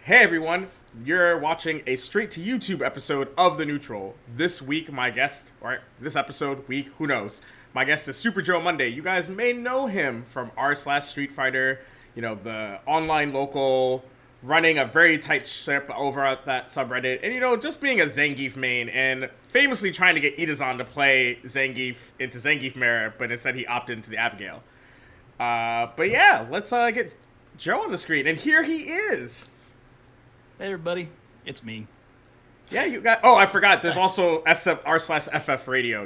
Hey everyone, you're watching a straight to YouTube episode of The Neutral. This week, my guest, or this episode, week, who knows? My guest is Super Joe Munday. You guys may know him from r/StreetFighter, the online local, running a very tight ship over at that subreddit, and just being a Zangief main, and famously trying to get Itazan to play Zangief into Zangief Mirror, but instead he opted into the Abigail. But yeah, let's get Joe on the screen, and here he is. Hey everybody, it's me. Yeah, you got. Oh, I forgot. There's also r/FF radio.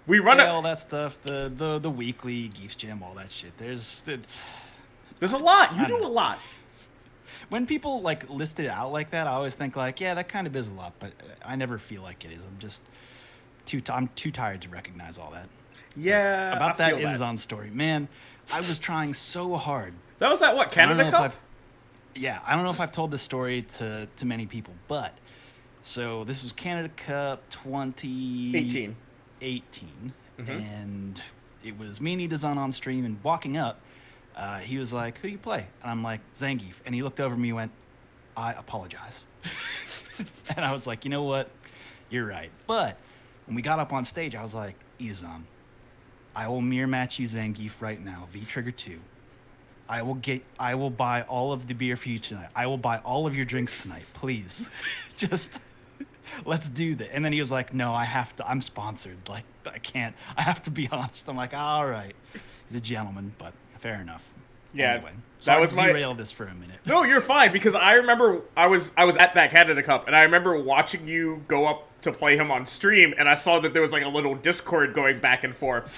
We run all that stuff, the weekly Geefs Jam, all that shit. There's a lot. You do a lot. When people like list it out like that, I always think like, yeah, that kind of is a lot, but I never feel like it is. I'm too tired to recognize all that. Yeah. But about that Itazan story, man, I was trying so hard. That was at what, Canada Cup? Yeah, I don't know if I've told this story to many people, but so this was Canada Cup 2018, and it was me and Itazan on stream, and walking up, he was like, "Who do you play?" And I'm like, "Zangief," and he looked over at me and went, "I apologize," and I was like, "You know what? You're right." But when we got up on stage, I was like, "Itazan, I will mirror match you Zangief right now, V Trigger 2. I will buy all of the beer for you tonight. I will buy all of your drinks tonight. Please. Just let's do that." And then he was like, "No, I have to. I'm sponsored. Like, I can't. I have to be honest." I'm like, "All right." He's a gentleman, but fair enough. Yeah. Anyway, that was my derail this for a minute. No, you're fine, because I remember I was at that Canada Cup, and I remember watching you go up to play him on stream, and I saw that there was like a little Discord going back and forth.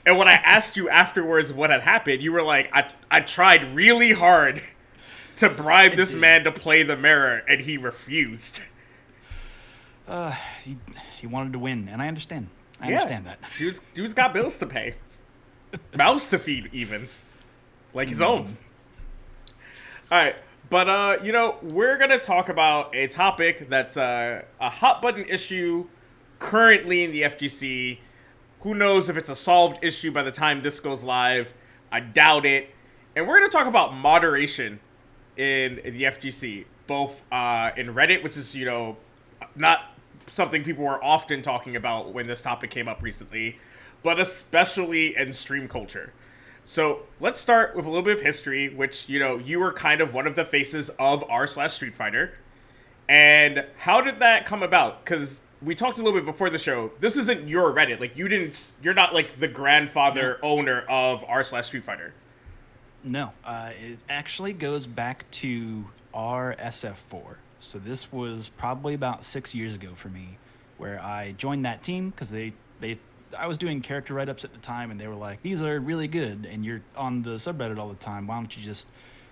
And when I asked you afterwards what had happened, you were like, I tried really hard to bribe this man to play the mirror, and he refused. He wanted to win, and I understand. I understand that. Dude's got bills to pay. Mouths to feed, even. Like his own. Alright, but, we're going to talk about a topic that's a hot button issue currently in the FGC. Who knows if it's a solved issue by the time this goes live? I doubt it. And we're going to talk about moderation in the FGC, both in Reddit, which is, not something people were often talking about when this topic came up recently, but especially in stream culture. So let's start with a little bit of history, which, you were kind of one of the faces of r/StreetFighter. And how did that come about? Because we talked a little bit before the show. This isn't your Reddit. Like, you're not like the grandfather owner of r/StreetFighter. No, it actually goes back to RSF4. So this was probably about 6 years ago for me, where I joined that team because I was doing character write-ups at the time, and they were like, "These are really good, and you're on the subreddit all the time. Why don't you just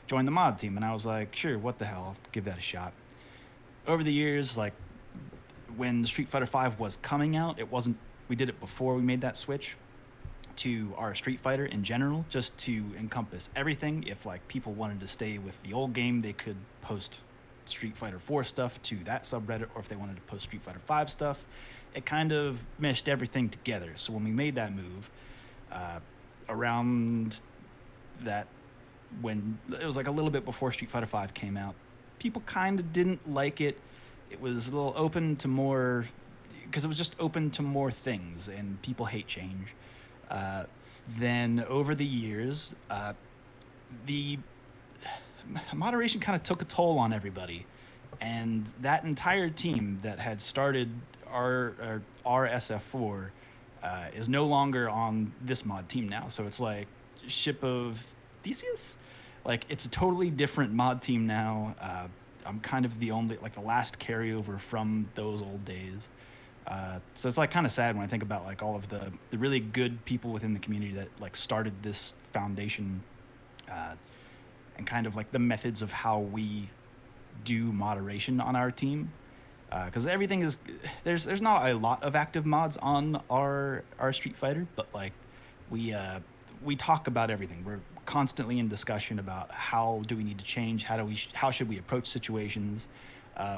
join the mod team?" And I was like, "Sure, what the hell? I'll give that a shot." Over the years, like, when Street Fighter V was coming out, we did it before we made that switch to our Street Fighter in general, just to encompass everything. If like people wanted to stay with the old game, they could post Street Fighter 4 stuff to that subreddit, or if they wanted to post Street Fighter 5 stuff, it kind of meshed everything together. So when we made that move, around that, when it was like a little bit before Street Fighter 5 came out, people kind of didn't like it. It was a little open to more, because it was just open to more things, and people hate change. Then over the years, the moderation kind of took a toll on everybody, and that entire team that had started our RSF4 is no longer on this mod team now. So it's like Ship of Theseus? Like, it's a totally different mod team now. I'm kind of the last carryover from those old days. So it's like kind of sad when I think about like all of the really good people within the community that like started this foundation, and kind of like the methods of how we do moderation on our team. Because everything is, there's not a lot of active mods on our Street Fighter, but like we talk about everything. We're constantly in discussion about how do we need to change, how should we approach situations,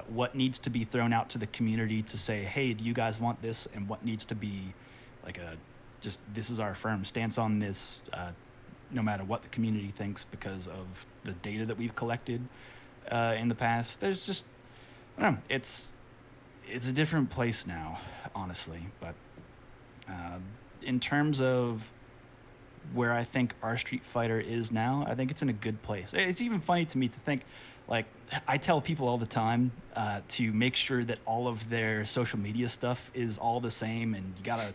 what needs to be thrown out to the community to say, hey, do you guys want this, and what needs to be like this is our firm stance on this, no matter what the community thinks, because of the data that we've collected. in the past. There's just, I don't know, it's a different place now, honestly. But in terms of where I think our Street Fighter is now, I think it's in a good place. It's even funny to me to think, like, I tell people all the time to make sure that all of their social media stuff is all the same, and you gotta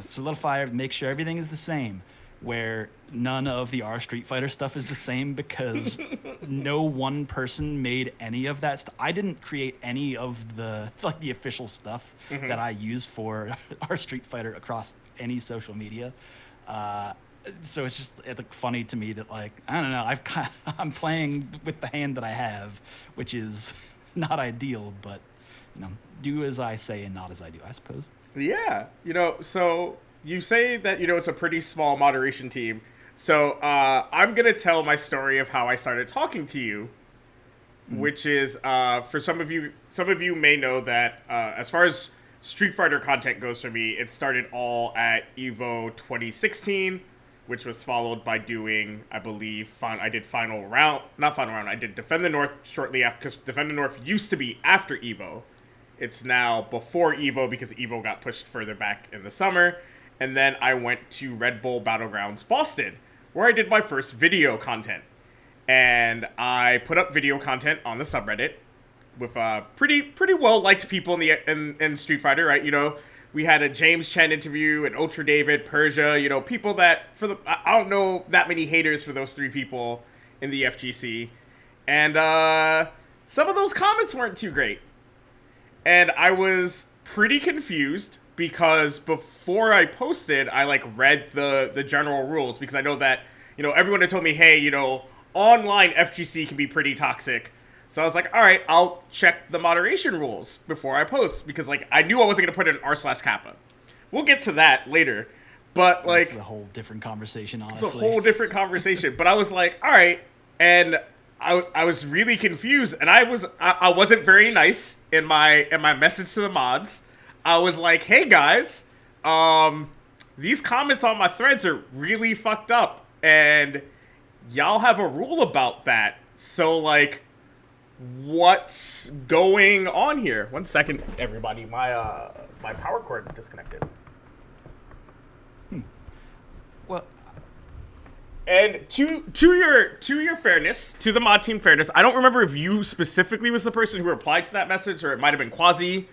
solidify it, make sure everything is the same. Where none of the R Street Fighter stuff is the same because no one person made any of that stuff. I didn't create any of the the official stuff that I use for our Street Fighter across any social media. So it's just funny to me that I don't know, I'm playing with the hand that I have, which is not ideal, but do as I say and not as I do, I suppose. Yeah, so you say that it's a pretty small moderation team. So I'm gonna tell my story of how I started talking to you, which is for some of you may know that as far as Street Fighter content goes for me, it started all at Evo 2016, which was followed by doing, I believe, I did Final Round, not Final Round, I did Defend the North shortly after, because Defend the North used to be after Evo. It's now before Evo because Evo got pushed further back in the summer. And then I went to Red Bull Battlegrounds Boston, where I did my first video content. And I put up video content on the subreddit with pretty well-liked people in Street Fighter, right? We had a James Chen interview, an Ultra David, Persia, people that, I don't know that many haters for those three people in the FGC. And some of those comments weren't too great. And I was pretty confused because before I posted, I read the general rules, because I know that, everyone had told me, hey, online FGC can be pretty toxic. So I was like, all right, I'll check the moderation rules before I post, because I knew I wasn't going to put in r/kappa. We'll get to that later. But it's a whole different conversation, honestly. It's a whole different conversation. But I was like, all right, and I was really confused, and I wasn't very nice in my message to the mods. I was like, hey guys, these comments on my threads are really fucked up, and y'all have a rule about that. So what's going on here? 1 second, everybody. My power cord disconnected. Well, and to your fairness, to the mod team fairness, I don't remember if you specifically was the person who replied to that message, or it might have been Quasi.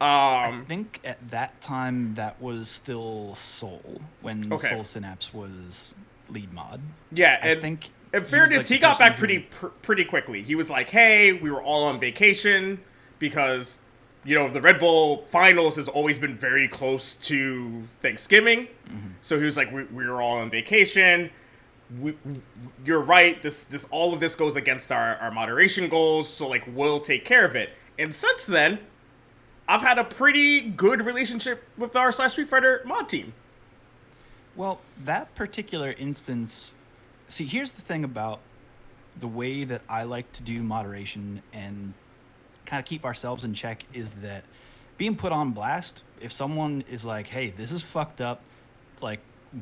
I think at that time that was still Soul, when Soul Synapse was lead mod. Yeah, I think in fairness, he got back pretty quickly. He was like, hey, we were all on vacation, because the Red Bull finals has always been very close to Thanksgiving. So he was like, we were all on vacation. You're right, this all of this goes against our moderation goals, so we'll take care of it. And since then, I've had a pretty good relationship with our /Street Fighter mod team. Well, that particular instance, see, here's the thing about the way that I like to do moderation and kind of keep ourselves in check, is that being put on blast, if someone is like, hey, this is fucked up,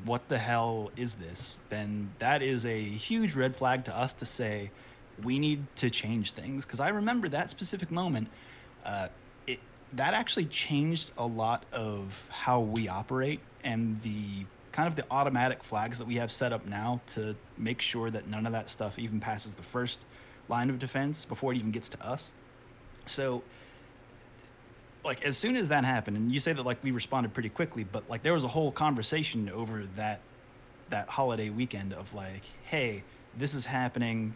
what the hell is this? Then that is a huge red flag to us to say, we need to change things. Because I remember that specific moment, that actually changed a lot of how we operate, and the kind of the automatic flags that we have set up now to make sure that none of that stuff even passes the first line of defense before it even gets to us. So as soon as that happened, and you say that we responded pretty quickly, but there was a whole conversation over that holiday weekend of hey, this is happening,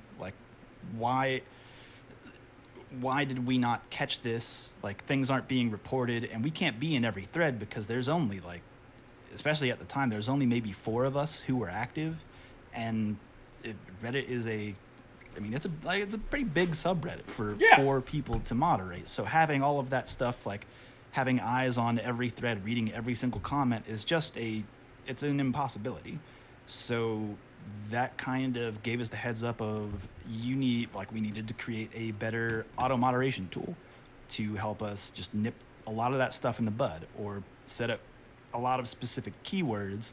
why did we not catch this? Things aren't being reported, and we can't be in every thread because there's only especially at the time, there's only maybe 4 of us who were active, and Reddit is it's a pretty big subreddit for 4 people to moderate. So having all of that stuff, having eyes on every thread, reading every single comment, is just it's an impossibility. So that kind of gave us the heads up of we needed to create a better auto moderation tool to help us just nip a lot of that stuff in the bud, or set up a lot of specific keywords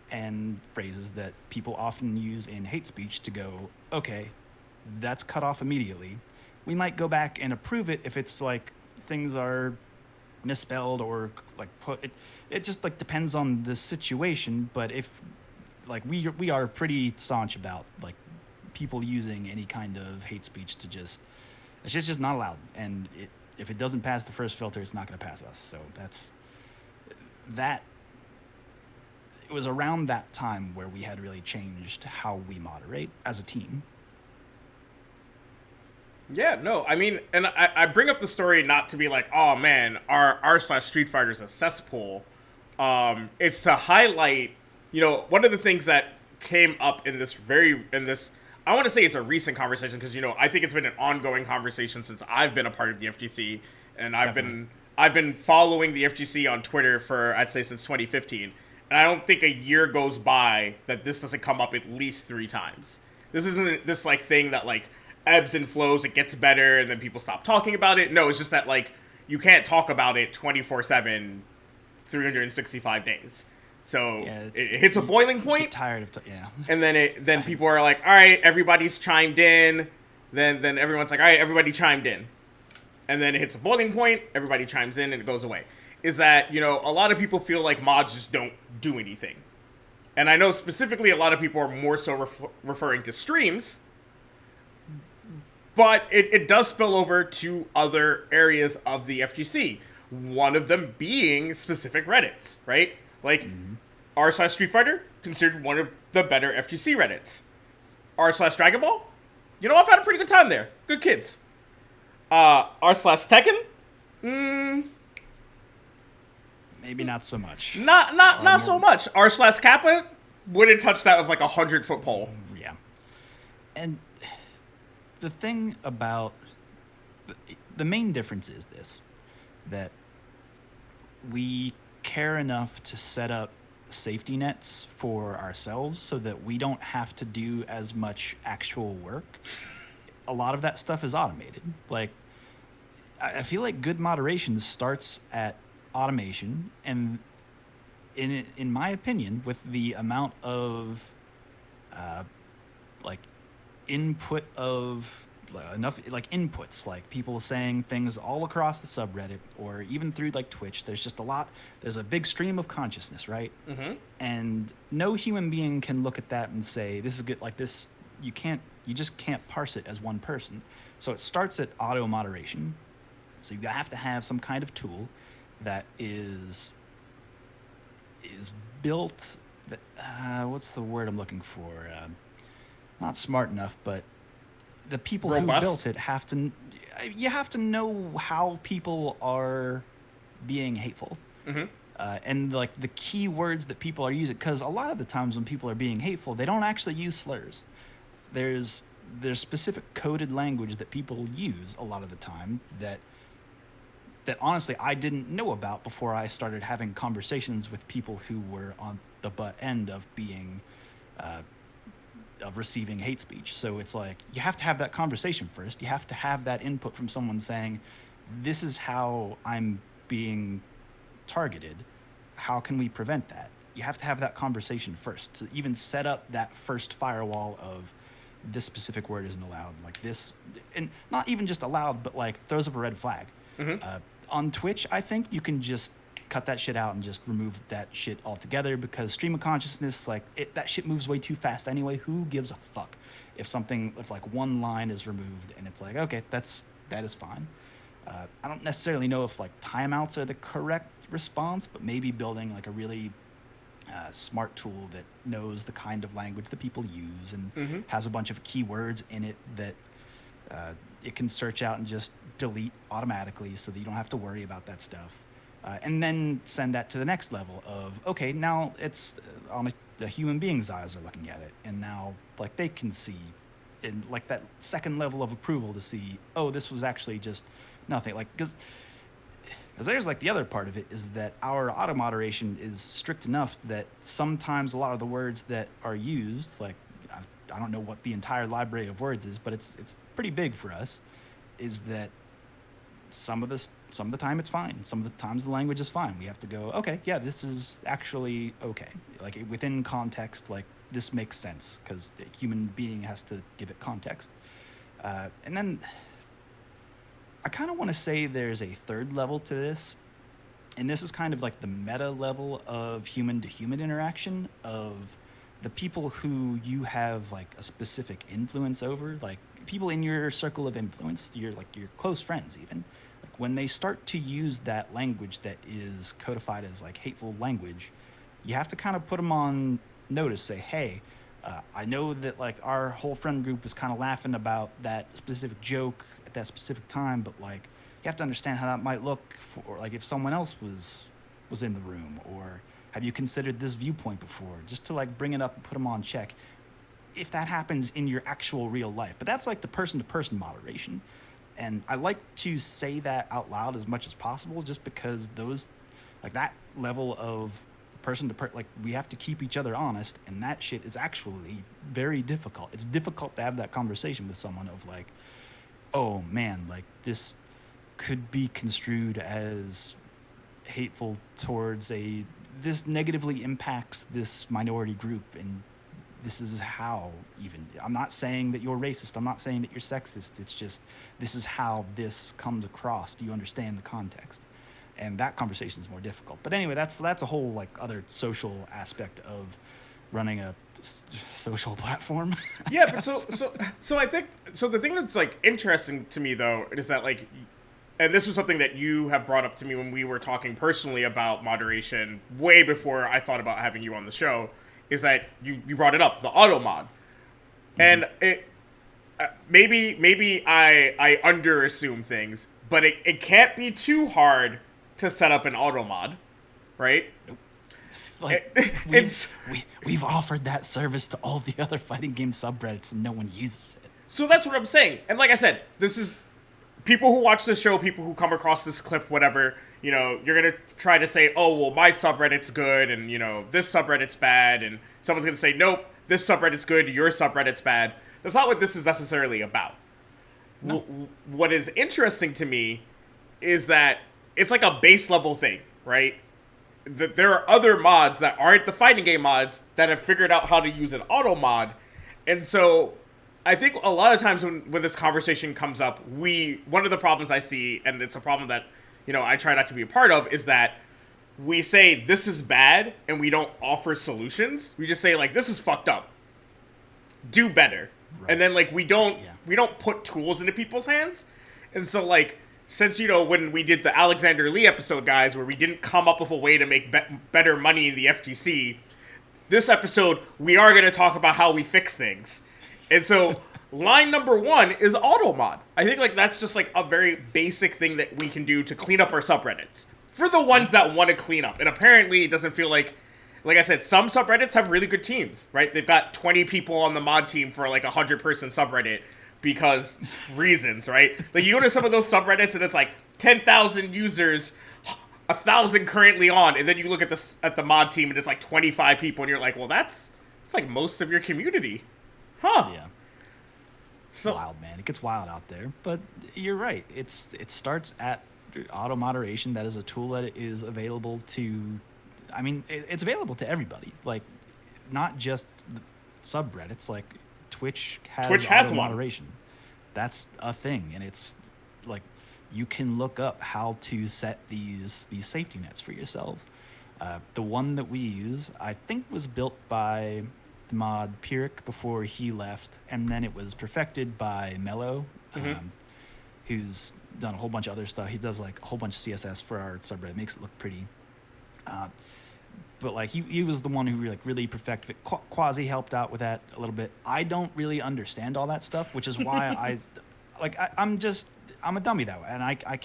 and phrases that people often use in hate speech to go, okay, that's cut off immediately. We might go back and approve it if it's like things are misspelled or like it just like depends on the situation. But if like we are pretty staunch about like people using any kind of hate speech to just it's just not allowed. And if it doesn't pass the first filter, it's not going to pass us. So that's that. It was around that time where we had really changed how we moderate as a team. Yeah, no, I mean, and I bring up the story not to be like, oh man, r/StreetFighter is a cesspool. It's to highlight, one of the things that came up in this I want to say it's a recent conversation because I think it's been an ongoing conversation since I've been a part of the FGC, and I've been following the FGC on Twitter for I'd say since 2015, and I don't think a year goes by that this doesn't come up at least 3 times. This isn't this like thing that like ebbs and flows, it gets better, and then people stop talking about it. No, it's just that, like, you can't talk about it 24/7, 365 days. So it hits a boiling point. Get tired of and then people are like, all right, everybody's chimed in. Then everyone's like, all right, everybody chimed in. And then it hits a boiling point, everybody chimes in, and it goes away. Is that, a lot of people feel like mods just don't do anything. And I know specifically a lot of people are more so referring to streams, but it does spill over to other areas of the FGC. One of them being specific Reddits, right? Like, r/StreetFighter, considered one of the better FGC Reddits. r/Dragon Ball, I've had a pretty good time there. Good kids. r/Tekken, maybe not so much. Not so much. r/Kappa, wouldn't touch that with like 100-foot pole. Yeah. And the thing about the main difference is this, that we care enough to set up safety nets for ourselves so that we don't have to do as much actual work. A lot of that stuff is automated. Like, I feel like good moderation starts at automation, and in my opinion, with the amount of like input of enough like inputs, like people saying things all across the subreddit or even through like Twitch, there's a big stream of consciousness, right? And no human being can look at that and say this is good. Like this, you just can't parse it as one person. So it starts at auto moderation. So you have to have some kind of tool that is built that, what's the word I'm looking for, not smart enough, but the people robust. Who built it you have to know how people are being hateful. And like the key words that people are using, because a lot of the times when people are being hateful, they don't actually use slurs. There's specific coded language that people use a lot of the time that honestly I didn't know about before I started having conversations with people who were on the butt end of being of receiving hate speech. So it's like you have to have that conversation first. You have to have that input from someone saying, this is how I'm being targeted. How can we prevent that? You have to have that conversation first to even set up that first firewall of this specific word isn't allowed, like this, and not even just allowed, but like throws up a red flag. On Twitch, I think you can just cut that shit out and just remove that shit altogether, because stream of consciousness, like that shit moves way too fast anyway. Who gives a fuck if like one line is removed and it's like, okay, that is fine. I don't necessarily know if like timeouts are the correct response, but maybe building like a really smart tool that knows the kind of language that people use and has a bunch of keywords in it that it can search out and just delete automatically so that you don't have to worry about that stuff. And then send that to the next level of, okay, now it's on the human being's eyes are looking at it, and now like they can see in like that second level of approval to see, oh, this was actually just nothing. Like, because there's like the other part of it is that our auto moderation is strict enough that sometimes a lot of the words that are used, like I don't know what the entire library of words is, but it's pretty big for us, is that some of the time it's fine. Some of the times the language is fine. We have to go, okay, yeah, this is actually okay. Like within context, like this makes sense because a human being has to give it context. And then I kind of want to say there's a third level to this, and this is kind of like the meta level of human to human interaction of the people who you have like a specific influence over, like people in your circle of influence, your close friends even. Like when they start to use that language that is codified as like hateful language, you have to kind of put them on notice. Say, hey, I know that like our whole friend group was kind of laughing about that specific joke at that specific time, but like you have to understand how that might look for like if someone else was in the room, or have you considered this viewpoint before, just to like bring it up and put them on check if that happens in your actual real life. But that's like the person to person moderation, and I like to say that out loud as much as possible just because those like that level of person to person, like we have to keep each other honest, and that shit is actually very difficult. It's difficult to have that conversation with someone of like, oh man, like this could be construed as hateful towards this negatively impacts this minority group, and this is how. Even I'm not saying that you're racist, I'm not saying that you're sexist, it's just this is how this comes across. Do you understand the context? And that conversation is more difficult. But anyway, that's a whole like other social aspect of running a social platform. Yeah, but so I think so. The thing that's like interesting to me though is that like, and this was something that you have brought up to me when we were talking personally about moderation way before I thought about having you on the show, is that you brought it up, the auto mod, and it maybe I underassume things, but it can't be too hard to set up an auto mod, right? Like we've offered that service to all the other fighting game subreddits and no one uses it. So that's what I'm saying. And like I said, this is people who watch this show, people who come across this clip, whatever, you know, you're going to try to say, oh, well, my subreddit's good and, you know, this subreddit's bad. And someone's going to say, nope, this subreddit's good, your subreddit's bad. That's not what this is necessarily about. No. What is interesting to me is that it's like a base level thing, right? That there are other mods that aren't the fighting game mods that have figured out how to use an auto mod. And so I think a lot of times when this conversation comes up, one of the problems I see, and it's a problem that, you know, I try not to be a part of, is that we say this is bad and we don't offer solutions. We just say like, this is fucked up. Do better. Right. And then like we don't put tools into people's hands. And so like, since, you know, when we did the Alexander Lee episode, guys, where we didn't come up with a way to make better money in the FGC, this episode, we are going to talk about how we fix things. And so line number 1 is auto mod. I think, like, that's just, like, a very basic thing that we can do to clean up our subreddits. For the ones that want to clean up. And apparently it doesn't feel like I said, some subreddits have really good teams, right? They've got 20 people on the mod team for, like, a 100-person subreddit. Because reasons, right? Like you go to some of those subreddits and it's like 10,000 users, 1,000 currently on, and then you look at the mod team and it's like 25 people, and you're like, well, it's like most of your community, huh? Yeah. So wild, man. It gets wild out there. But you're right. It starts at auto moderation. That is a tool that is available to. I mean, it's available to everybody. Like, not just subreddits. Like. Twitch has moderation. That's a thing, and it's like you can look up how to set these safety nets for yourselves. The one that we use, I think, was built by the mod Pyrrhic before he left, and then it was perfected by Mello, who's done a whole bunch of other stuff. He does like a whole bunch of CSS for our subreddit, makes it look pretty. But like he was the one who really perfected it. Quasi helped out with that a little bit. I don't really understand all that stuff, which is why I'm a dummy that way, and I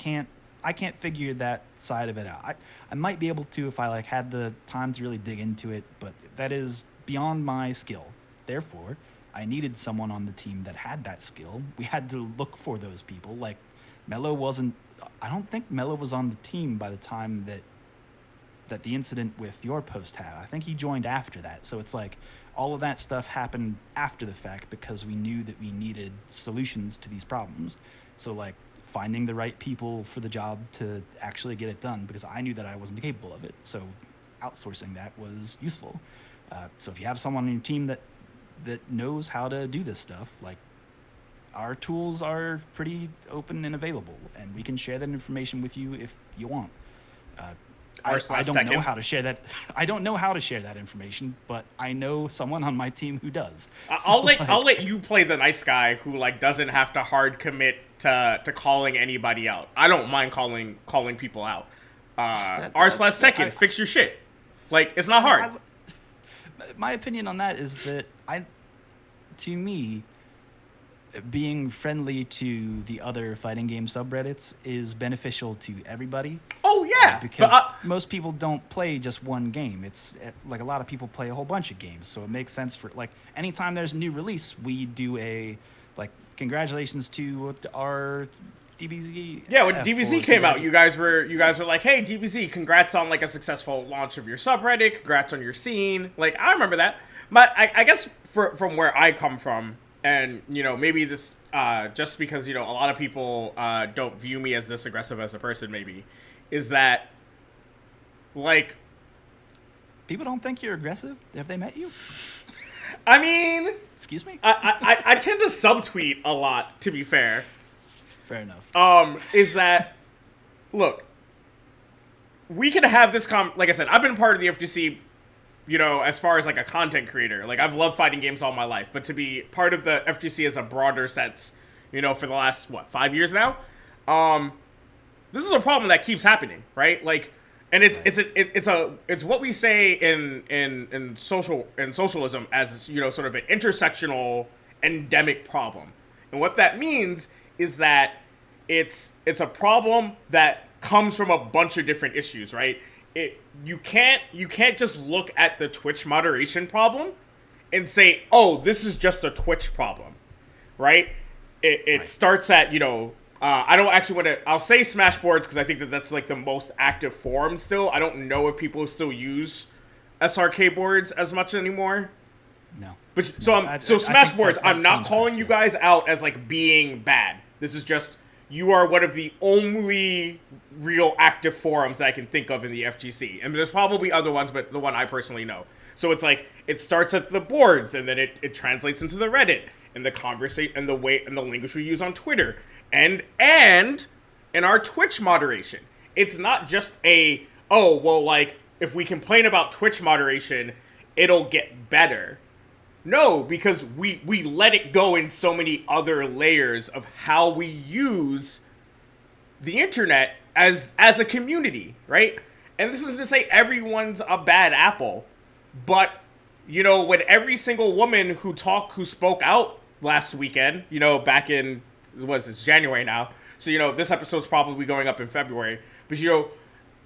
can't figure that side of it out. I might be able to if I like had the time to really dig into it, but that is beyond my skill. Therefore, I needed someone on the team that had that skill. We had to look for those people. Like Mello wasn't. I don't think Mello was on the team by the time that the incident with your post had. I think he joined after that. So it's like all of that stuff happened after the fact because we knew that we needed solutions to these problems. So like finding the right people for the job to actually get it done, because I knew that I wasn't capable of it. So outsourcing that was useful. So if you have someone on your team that knows how to do this stuff, like our tools are pretty open and available, and we can share that information with you if you want. Uh, I don't know how to share that. I don't know how to share that information, but I know someone on my team who does. I'll let you play the nice guy who like doesn't have to hard commit to calling anybody out. I don't mind calling people out. R/Tekken, fix your shit. Like, it's not hard. My opinion on that is that to me, being friendly to the other fighting game subreddits is beneficial to everybody. Oh yeah, because most people don't play just one game. It's like a lot of people play a whole bunch of games, so it makes sense for like anytime there's a new release, we do a like congratulations to our DBZ. Yeah, when DBZ came out, you guys were like, hey DBZ, congrats on like a successful launch of your subreddit, congrats on your scene. Like, I remember that. But I guess from where I come from, and, you know, maybe this, just because, you know, a lot of people don't view me as this aggressive as a person, maybe, is that, like... People don't think you're aggressive? Have they met you? I mean... Excuse me? I tend to subtweet a lot, to be fair. Fair enough. Is that... Look, we can have this... like I said, I've been part of the FGC... You know, as far as like a content creator, like I've loved fighting games all my life, but to be part of the FGC as a broader sense, you know, for the last 5 years now, this is a problem that keeps happening, right? Like, and it's what we say in socialism as, you know, sort of an intersectional endemic problem, and what that means is that it's a problem that comes from a bunch of different issues, right? You can't just look at the Twitch moderation problem and say, oh, this is just a Twitch problem, right? It starts at, you know, I don't actually want to, I'll say Smashboards because I think that's like the most active forum still. I don't know if people still use SRK boards as much anymore. No. But so Smashboards, I'm not calling you guys out as like being bad. This is just, you are one of the only real active forums that I can think of in the FGC. And there's probably other ones, but the one I personally know. So it's like, it starts at the boards, and then it translates into the Reddit, and the conversation, and the way, and the language we use on Twitter. And in our Twitch moderation. It's not just a, oh, well, like, if we complain about Twitch moderation, it'll get better. No, because we let it go in so many other layers of how we use the internet as a community, right? And this is to say everyone's a bad apple, but, you know, when every single woman who spoke out last weekend, you know, back in, it's January now, so, you know, this episode's probably going up in February, but, you know,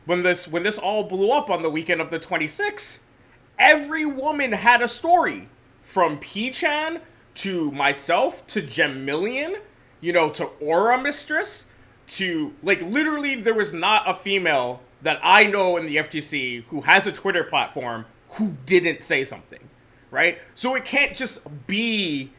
when this all blew up on the weekend of the 26th, every woman had a story. From P-Chan, to myself, to Gemillion, you know, to Aura Mistress, to, like, literally there was not a female that I know in the FGC who has a Twitter platform who didn't say something, right? So it can't just be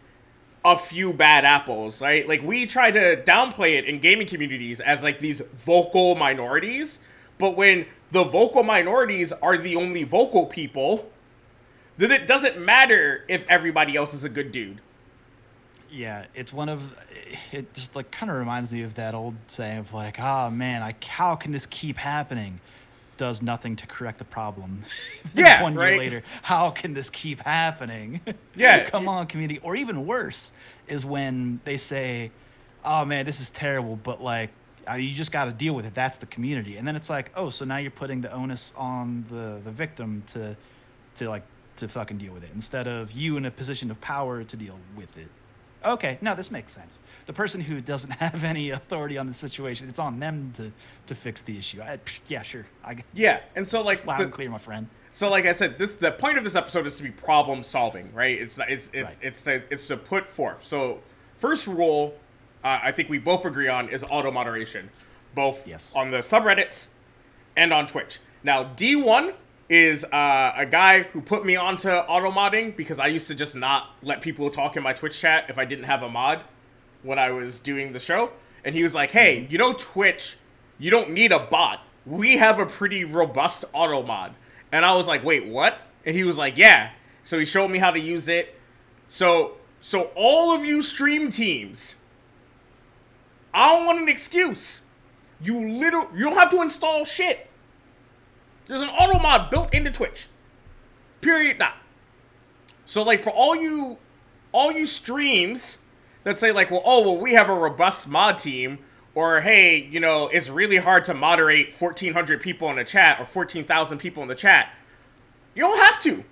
a few bad apples, right? Like, we try to downplay it in gaming communities as, like, these vocal minorities, but when the vocal minorities are the only vocal people, then it doesn't matter if everybody else is a good dude. Yeah, it's it just like kind of reminds me of that old saying of like, oh man, how can this keep happening? Does nothing to correct the problem. Yeah, 1 year later, how can this keep happening? Yeah. Come on, community. Or even worse is when they say, oh man, this is terrible, but like, you just got to deal with it. That's the community. And then it's like, oh, so now you're putting the onus on the victim to fucking deal with it instead of you in a position of power to deal with it. Okay, no, this makes sense. The person who doesn't have any authority on the situation, it's on them to fix the issue. Yeah, sure. Yeah, and so like loud and clear, my friend. So like I said, the point of this episode is to be problem solving, right? It's to put forth. So first rule, I think we both agree on is auto moderation, both on the subreddits and on Twitch. Now D1 is a guy who put me onto auto modding because I used to just not let people talk in my Twitch chat if I didn't have a mod when I was doing the show. And he was like, hey, you know, Twitch, you don't need a bot. We have a pretty robust auto mod. And I was like, wait, what? And he was like, yeah. So he showed me how to use it. So So all of you stream teams, I don't want an excuse. You don't have to install shit. There's an auto mod built into Twitch. Period. Not. So like for all you streams that say like, well, we have a robust mod team, or hey, you know, it's really hard to moderate 1,400 people in the chat or 14,000 people in the chat. You don't have to.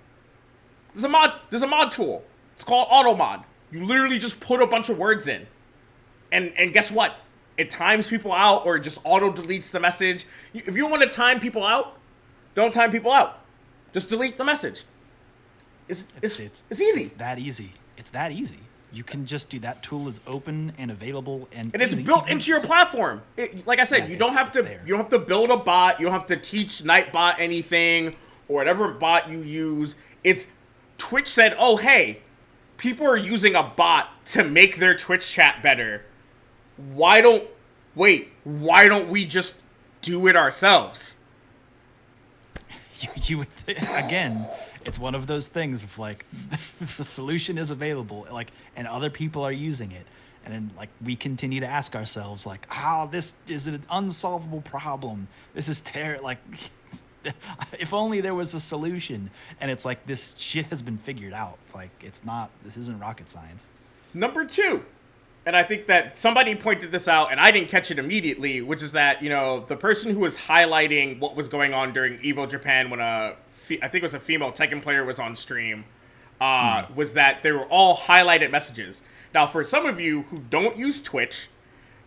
There's a mod tool. It's called auto mod. You literally just put a bunch of words in, and guess what? It times people out or it just auto deletes the message. If you want to time people out, don't time people out. Just delete the message. It's easy. It's that easy. It's that easy. You can just do that. Tool is open and available, and it's built into your platform. Like I said, you don't have to build a bot. You don't have to teach Nightbot anything or whatever bot you use. It's Twitch said, oh hey, people are using a bot to make their Twitch chat better. Why don't we just do it ourselves? You again, it's one of those things of like the solution is available, like, and other people are using it, and then like we continue to ask ourselves like, this is an unsolvable problem. This is like if only there was a solution. And it's like this shit has been figured out. Like this isn't rocket science. Number 2. And I think that somebody pointed this out, and I didn't catch it immediately, which is that, you know, the person who was highlighting what was going on during Evo Japan when I think it was a female Tekken player was on stream, was that they were all highlighted messages. Now, for some of you who don't use Twitch,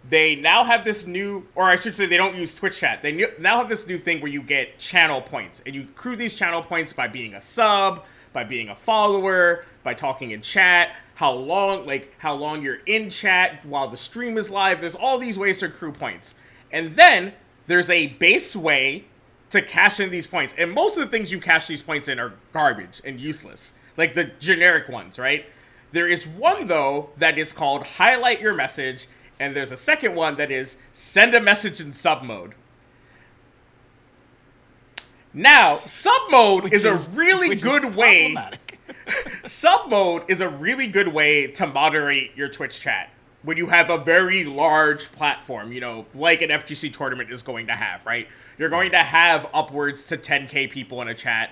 they now have this new, or I should say they don't use Twitch chat. They now have this new thing where you get channel points, and you accrue these channel points by being a sub, by being a follower, by talking in chat, how long you're in chat while the stream is live. There's all these ways to accrue points. And then there's a base way to cash in these points. And most of the things you cash these points in are garbage and useless. Like the generic ones, right? There is one, though, that is called highlight your message. And there's a second one that is send a message in sub mode. Now, sub mode is a really good way. Sub mode is a really good way to moderate your Twitch chat when you have a very large platform, you know, like an FGC tournament is going to have, right? You're going to have upwards to 10K people in a chat.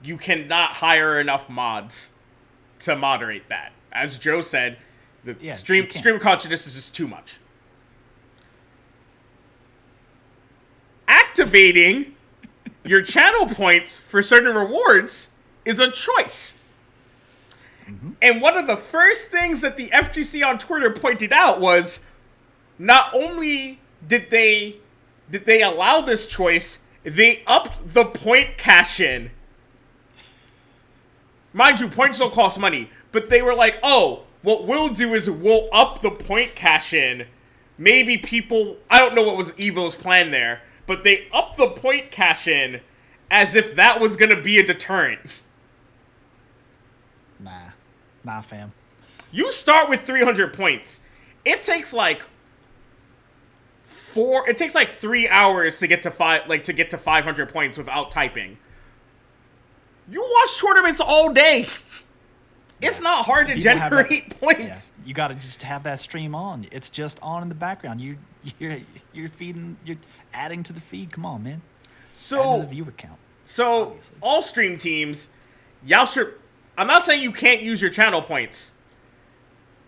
You cannot hire enough mods to moderate that. As Joe said, the stream consciousness is just too much. Activating your channel points for certain rewards is a choice. Mm-hmm. And one of the first things that the FGC on Twitter pointed out was not only did they allow this choice, they upped the point cash-in. Mind you, points don't cost money, but they were like, oh, what we'll do is we'll up the point cash-in. Maybe people, I don't know what was Evo's plan there, but they upped the point cash-in as if that was going to be a deterrent. Nah, fam. You start with 300 points. It takes like 3 hours to get to 500 points without typing. You watch tournaments all day. It's not hard to generate points. Yeah, you got to just have that stream on. It's just on in the background. You're feeding. You're adding to the feed. Come on, man. So add to the viewer count. So obviously. All stream teams, y'all should. I'm not saying you can't use your channel points,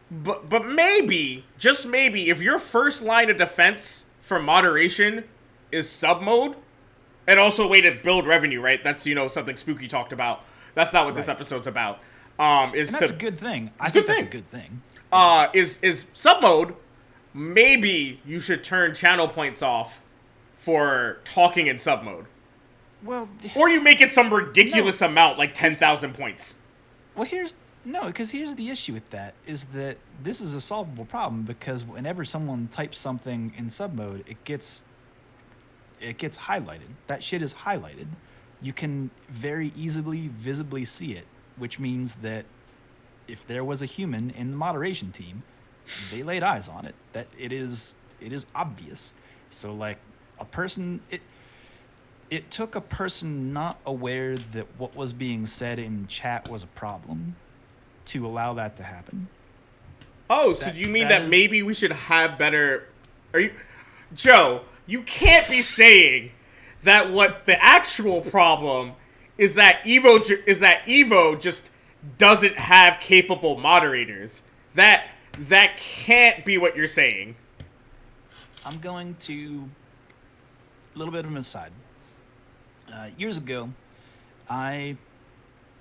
but maybe, just maybe, if your first line of defense for moderation is sub mode, and also a way to build revenue, right? That's, you know, something Spooky talked about. That's not what this episode's about. And that's a good thing. I think that's a good thing. Is sub mode, maybe you should turn channel points off for talking in sub mode. Well, or you make it some ridiculous amount, like 10,000 points. Well, because here's the issue with that, is that this is a solvable problem, because whenever someone types something in sub mode, it gets highlighted. That shit is highlighted. You can very easily, visibly see it, which means that if there was a human in the moderation team, they laid eyes on it. That it is obvious. So like a person, it took a person not aware that what was being said in chat was a problem to allow that to happen. Oh, so do you mean that maybe we should have better? Are you, Joe? You can't be saying that what the actual problem is that Evo just doesn't have capable moderators. That can't be what you're saying. I'm going to a little bit of an aside. Years ago, I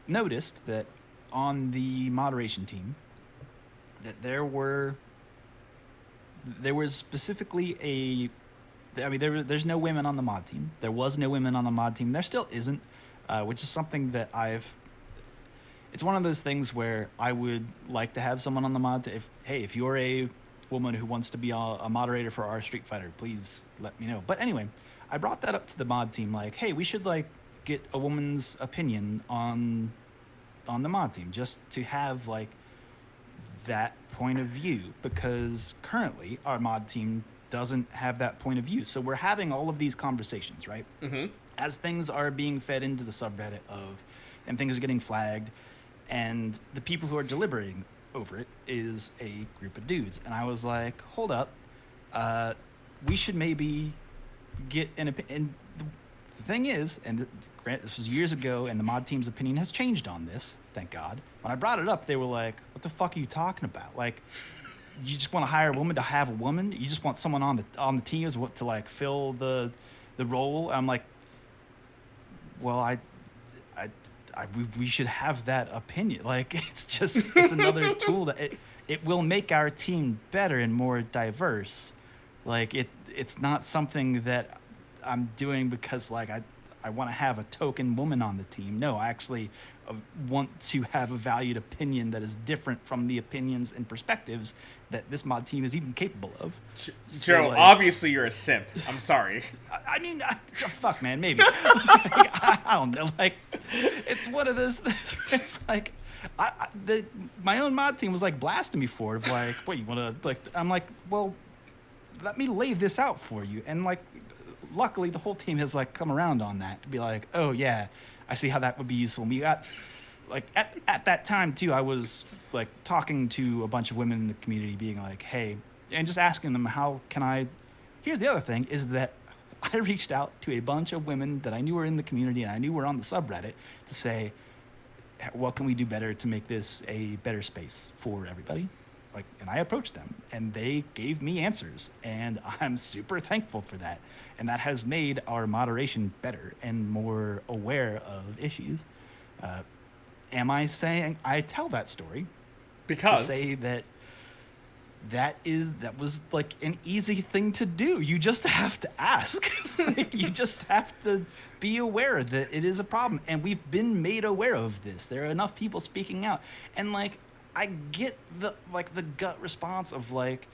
noticed that on the moderation team that there was specifically there's no women on the mod team. There was no women on the mod team. There still isn't, which is something that it's one of those things where I would like to have someone on the mod. If you're a woman who wants to be a moderator for our StreetFighter, please let me know. But anyway, I brought that up to the mod team, like, hey, we should like get a woman's opinion on the mod team, just to have like that point of view, because currently our mod team doesn't have that point of view. So we're having all of these conversations, right? Mm-hmm. As things are being fed into the subreddit and things are getting flagged, and the people who are deliberating over it is a group of dudes. And I was like, hold up, we should maybe get an opinion. And the thing is, and grant this was years ago, and the mod team's opinion has changed on this, thank God. When I brought it up, they were like, what the fuck are you talking about? Like, you just want to hire a woman to have a woman? You just want someone on the team to like fill the role? I'm like, well, we should have that opinion. Like, it's another tool that it will make our team better and more diverse. Like, it's not something that I'm doing because like I want to have a token woman on the team. No, I actually want to have a valued opinion that is different from the opinions and perspectives that this mod team is even capable of. Joe, like, obviously you're a simp. I'm sorry. I mean, fuck, man, maybe. I don't know. Like, it's one of those things. It's like, my own mod team was like blasting me for it. Of like, what, you want to, like, I'm like, well, let me lay this out for you. And like, luckily the whole team has like come around on that to be like, oh yeah, I see how that would be useful. We got, like, at that time too, I was like talking to a bunch of women in the community being like, hey, and just asking them, how can I, here's the other thing is that I reached out to a bunch of women that I knew were in the community and I knew were on the subreddit to say, what can we do better to make this a better space for everybody? Like, and I approached them and they gave me answers, and I'm super thankful for that. And that has made our moderation better and more aware of issues. Am I saying I tell that story because to say that was like an easy thing to do? You just have to ask. Like, you just have to be aware that it is a problem, and we've been made aware of this. There are enough people speaking out, and like, I get the gut response of like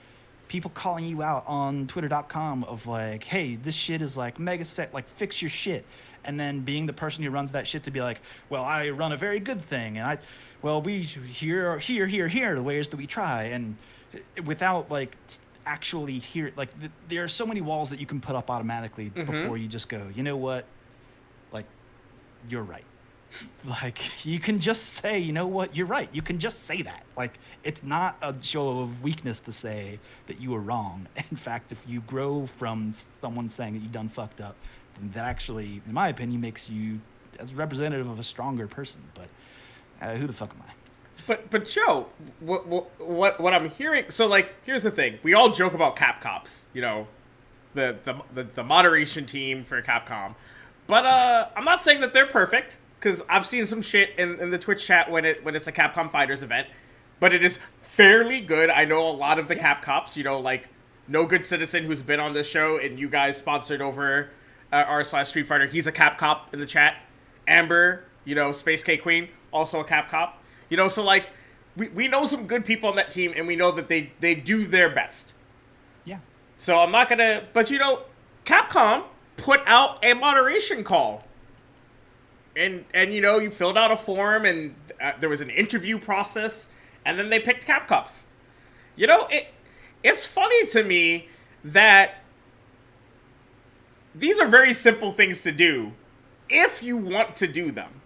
people calling you out on twitter.com of like, hey, this shit is like mega set, like fix your shit. And then being the person who runs that shit to be like, well, I run a very good thing. And we here, the ways that we try. And without like actually hear, like there are so many walls that you can put up automatically before you just go, you know what? Like, you're right. Like, you can just say, you know what, you're right. You can just say that. Like, it's not a show of weakness to say that you were wrong. In fact, if you grow from someone saying that you done fucked up, then that actually, in my opinion, makes you as representative of a stronger person. But who the fuck am I? But Joe, what I'm hearing, so like, here's the thing. We all joke about Cap Cops, you know, the moderation team for Capcom. But I'm not saying that they're perfect, because I've seen some shit in the Twitch chat when it's a Capcom Fighters event, but it is fairly good. I know a lot of the Cap Cops, you know, like No Good Citizen, who's been on this show, and you guys sponsored over r/StreetFighter. He's a Cap Cop in the chat. Amber, you know, Space K Queen, also a Cap Cop. You know, so like, we know some good people on that team, and we know that they do their best. Yeah. So I'm not gonna, but you know, Capcom put out a moderation call. And you know, you filled out a form, and there was an interview process, and then they picked Cap Cops. You know, it's funny to me that these are very simple things to do if you want to do them.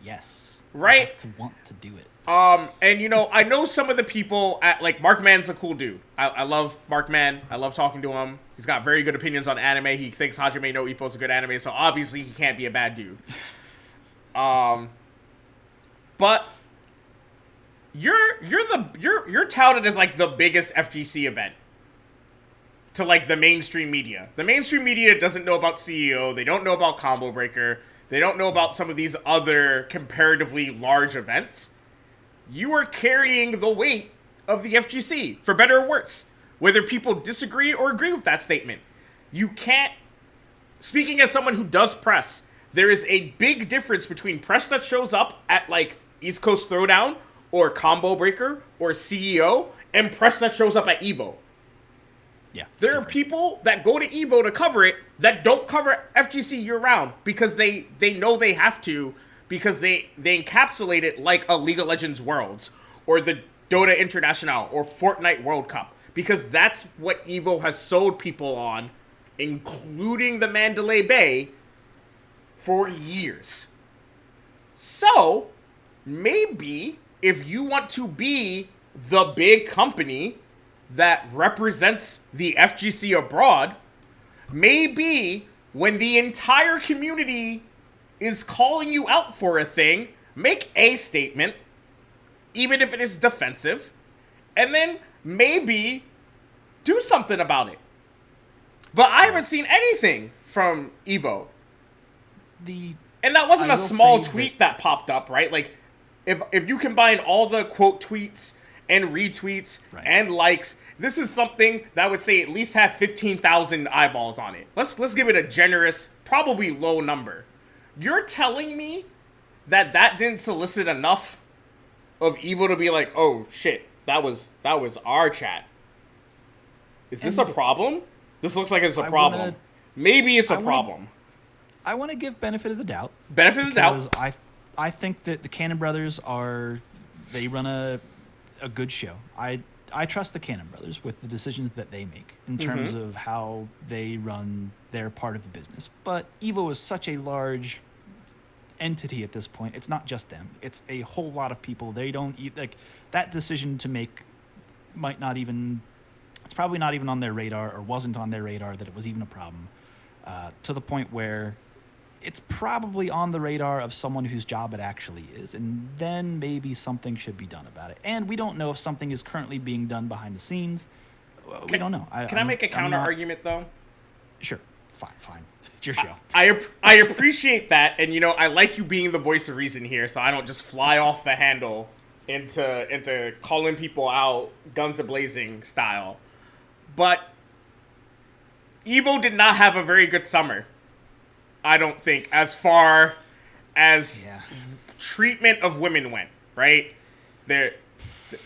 Yes. Right? You have to want to do it. And you know, I know some of the people at like Mark Man's a cool dude. I love Mark Man. I love talking to him. He's got very good opinions on anime. He thinks Hajime no Ippo's a good anime, so obviously he can't be a bad dude. But you're touted as like the biggest FGC event to like the mainstream media. The mainstream media doesn't know about CEO. They don't know about Combo Breaker. They don't know about some of these other comparatively large events. You are carrying the weight of the FGC, for better or worse. Whether people disagree or agree with that statement. You can't... Speaking as someone who does press, there is a big difference between press that shows up at, like, East Coast Throwdown, or Combo Breaker, or CEO, and press that shows up at EVO. Yeah. There are people that go to EVO to cover it that don't cover FGC year-round because they know they have to, because they encapsulate it like a League of Legends Worlds, or the Dota International, or Fortnite World Cup. Because that's what EVO has sold people on, including the Mandalay Bay, for years. So, maybe if you want to be the big company that represents the FGC abroad, maybe when the entire community is calling you out for a thing, make a statement, even if it is defensive, and then maybe do something about it. But I haven't seen anything from EVO. And that wasn't a small tweet that popped up, right? Like, if you combine all the quote tweets and retweets and likes, this is something that would say at least have 15,000 eyeballs on it. Let's give it a generous, probably low number. You're telling me that didn't solicit enough of EVO to be like, oh shit, that was our chat. Is this a problem? This looks like it's a problem. Maybe it's a problem. I want to give benefit of the doubt. Benefit of the doubt. I think that the Cannon Brothers they run a good show. I trust the Cannon Brothers with the decisions that they make in terms of how they run their part of the business. But EVO is such a large entity at this point. It's not just them. It's a whole lot of people. They don't like that decision to make might not even. It's probably not even on their radar, or wasn't on their radar that it was even a problem. To the point where it's probably on the radar of someone whose job it actually is, and then maybe something should be done about it. And we don't know if something is currently being done behind the scenes. We don't know. Can I make a counter argument though? Sure, fine. It's your show. I appreciate that, and you know I like you being the voice of reason here, so I don't just fly off the handle into calling people out guns a-blazing style. But EVO did not have a very good summer, I don't think, as far as treatment of women went, right? There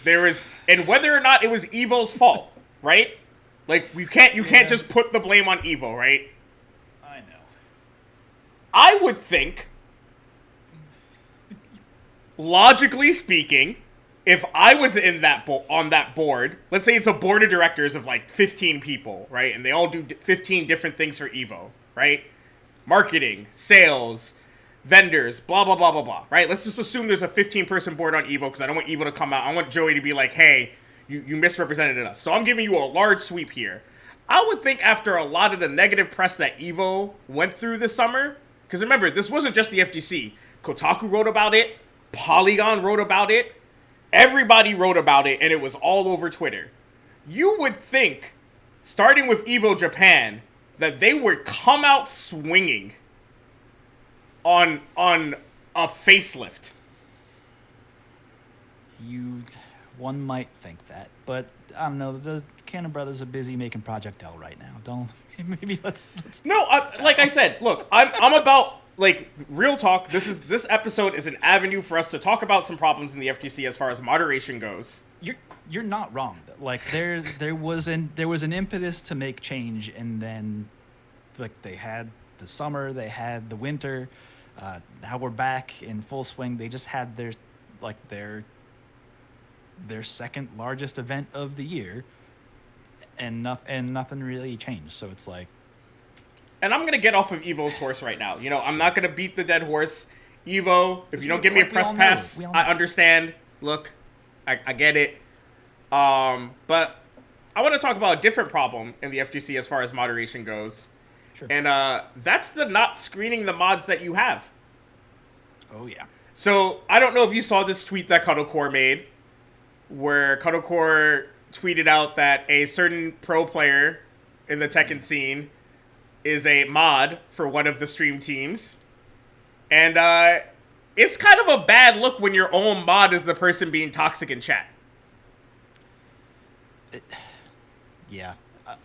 was, and whether or not it was EVO's fault, right? Like you can't just put the blame on EVO, right? I know. I would think, logically speaking, if I was in on that board, let's say it's a board of directors of like 15 people, right? And they all do 15 different things for EVO, right? Marketing, sales, vendors, blah, blah, blah, blah, blah, right? Let's just assume there's a 15-person board on EVO because I don't want EVO to come out. I want Joey to be like, hey, you misrepresented us. So I'm giving you a large sweep here. I would think after a lot of the negative press that EVO went through this summer, because remember, this wasn't just the FGC. Kotaku wrote about it. Polygon wrote about it. Everybody wrote about it, and it was all over Twitter. You would think, starting with EVO Japan, that they would come out swinging on a facelift. One might think that, but I don't know. The Cannon Brothers are busy making Project L right now. Maybe let's. No, like I said, look, I'm about. Like, real talk, this episode is an avenue for us to talk about some problems in the FGC as far as moderation goes. You're not wrong. Like there was an impetus to make change, and then like they had the summer, they had the winter. Now we're back in full swing. They just had their second largest event of the year, and nothing really changed. So it's like. And I'm going to get off of EVO's horse right now. You know, I'm not going to beat the dead horse. EVO, if you don't give me a press pass, I understand. Look, I get it. But I want to talk about a different problem in the FGC as far as moderation goes. Sure. And that's the not screening the mods that you have. Oh, yeah. So I don't know if you saw this tweet that Cuddlecore made, where Cuddlecore tweeted out that a certain pro player in the Tekken scene is a mod for one of the stream teams. And it's kind of a bad look when your own mod is the person being toxic in chat. Yeah.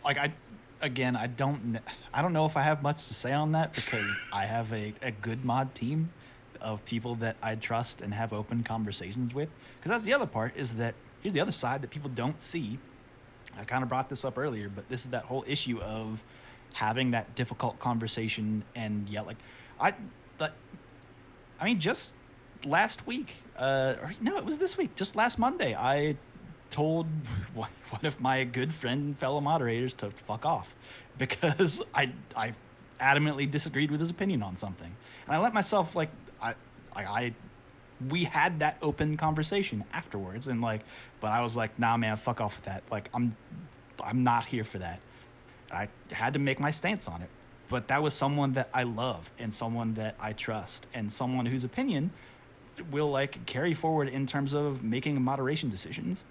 I don't know if I have much to say on that because I have a good mod team of people that I trust and have open conversations with. Because that's the other part, is that here's the other side that people don't see. I kind of brought this up earlier, but this is that whole issue of having that difficult conversation and yelling. I mean, just last week, or no, it was this week, just last Monday, I told one of my good friend fellow moderators to fuck off because I adamantly disagreed with his opinion on something. And I let myself, like, we had that open conversation afterwards, and like, but I was like, nah, man, fuck off with that. Like, I'm not here for that. I had to make my stance on it. But that was someone that I love and someone that I trust and someone whose opinion will like carry forward in terms of making moderation decisions.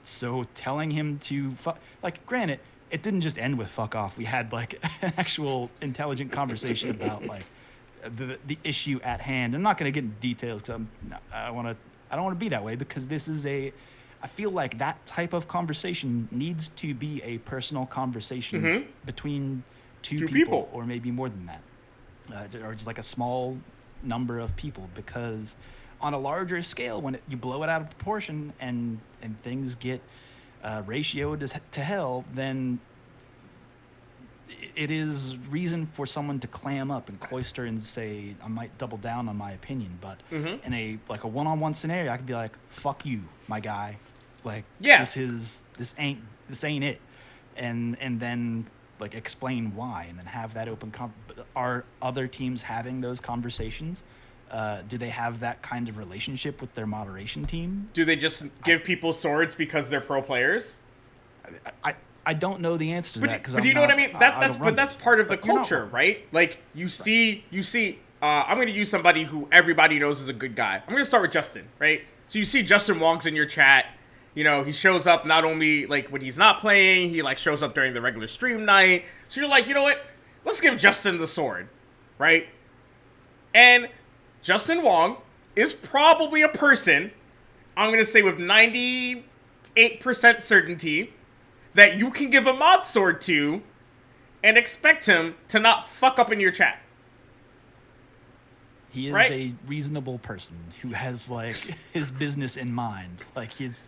So telling him to like, granted, it didn't just end with fuck off. We had like an actual intelligent conversation about like the issue at hand. I'm not going to get into details because I don't want to be that way, because this is I feel like that type of conversation needs to be a personal conversation between two people, or maybe more than that, or just like a small number of people, because on a larger scale, when you blow it out of proportion and things get ratioed to hell, then it is reason for someone to clam up and cloister and say, I might double down on my opinion. But in a one-on-one scenario, I could be like, fuck you, my guy. Like, this ain't it. And then like explain why, and then have that open are other teams having those conversations? Do they have that kind of relationship with their moderation team? Do they just give people swords because they're pro players? I don't know the answer to that, because but you know what I mean. That's part of the culture, right? Like you see. I'm going to use somebody who everybody knows is a good guy. I'm going to start with Justin, right? So you see Justin Wong's in your chat. You know, he shows up not only like when he's not playing, he like shows up during the regular stream night. So you're like, you know what? Let's give Justin the sword, right? And Justin Wong is probably a person, I'm going to say with 98% certainty, that you can give a mod sword to and expect him to not fuck up in your chat. He is a reasonable person who has like his business in mind. Like he's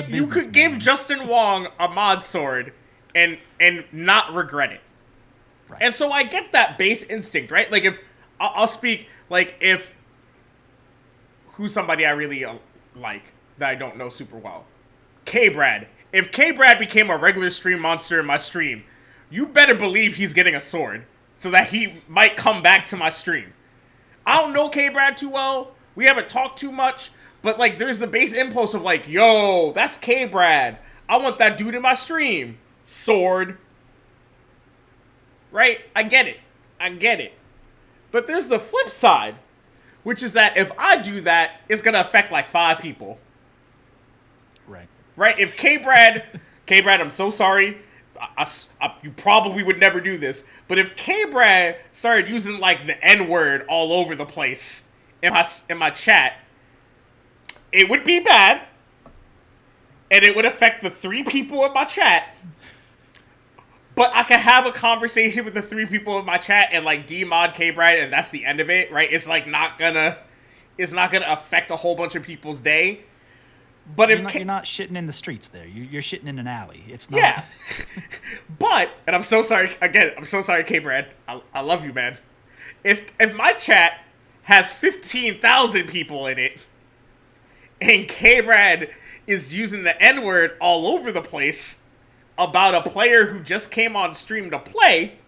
you could give Justin Wong a mod sword and not regret it. Right. And so I get that base instinct, right? Like if I'll speak, like if who's somebody I really like that I don't know super well, K-Brad. If K-Brad became a regular stream monster in my stream, you better believe he's getting a sword so that he might come back to my stream. I don't know K-Brad too well. We haven't talked too much. But, like, there's the base impulse of, like, yo, that's K-Brad. I want that dude in my stream. Sword. Right? I get it. But there's the flip side, which is that if I do that, it's going to affect, like, 5 people. Right? If K-Brad, I'm so sorry. You probably would never do this, but if K-Brad started using like the N-word all over the place in my chat, it would be bad, and it would affect the 3 people in my chat. But I could have a conversation with the 3 people in my chat and like demod K-Brad, and that's the end of it, right? It's not gonna affect a whole bunch of people's day. But you're not shitting in the streets there. You're shitting in an alley. It's not. Yeah. But, and I'm so sorry, K-Brad. I love you, man. If my chat has 15,000 people in it, and K-Brad is using the N-word all over the place about a player who just came on stream to play,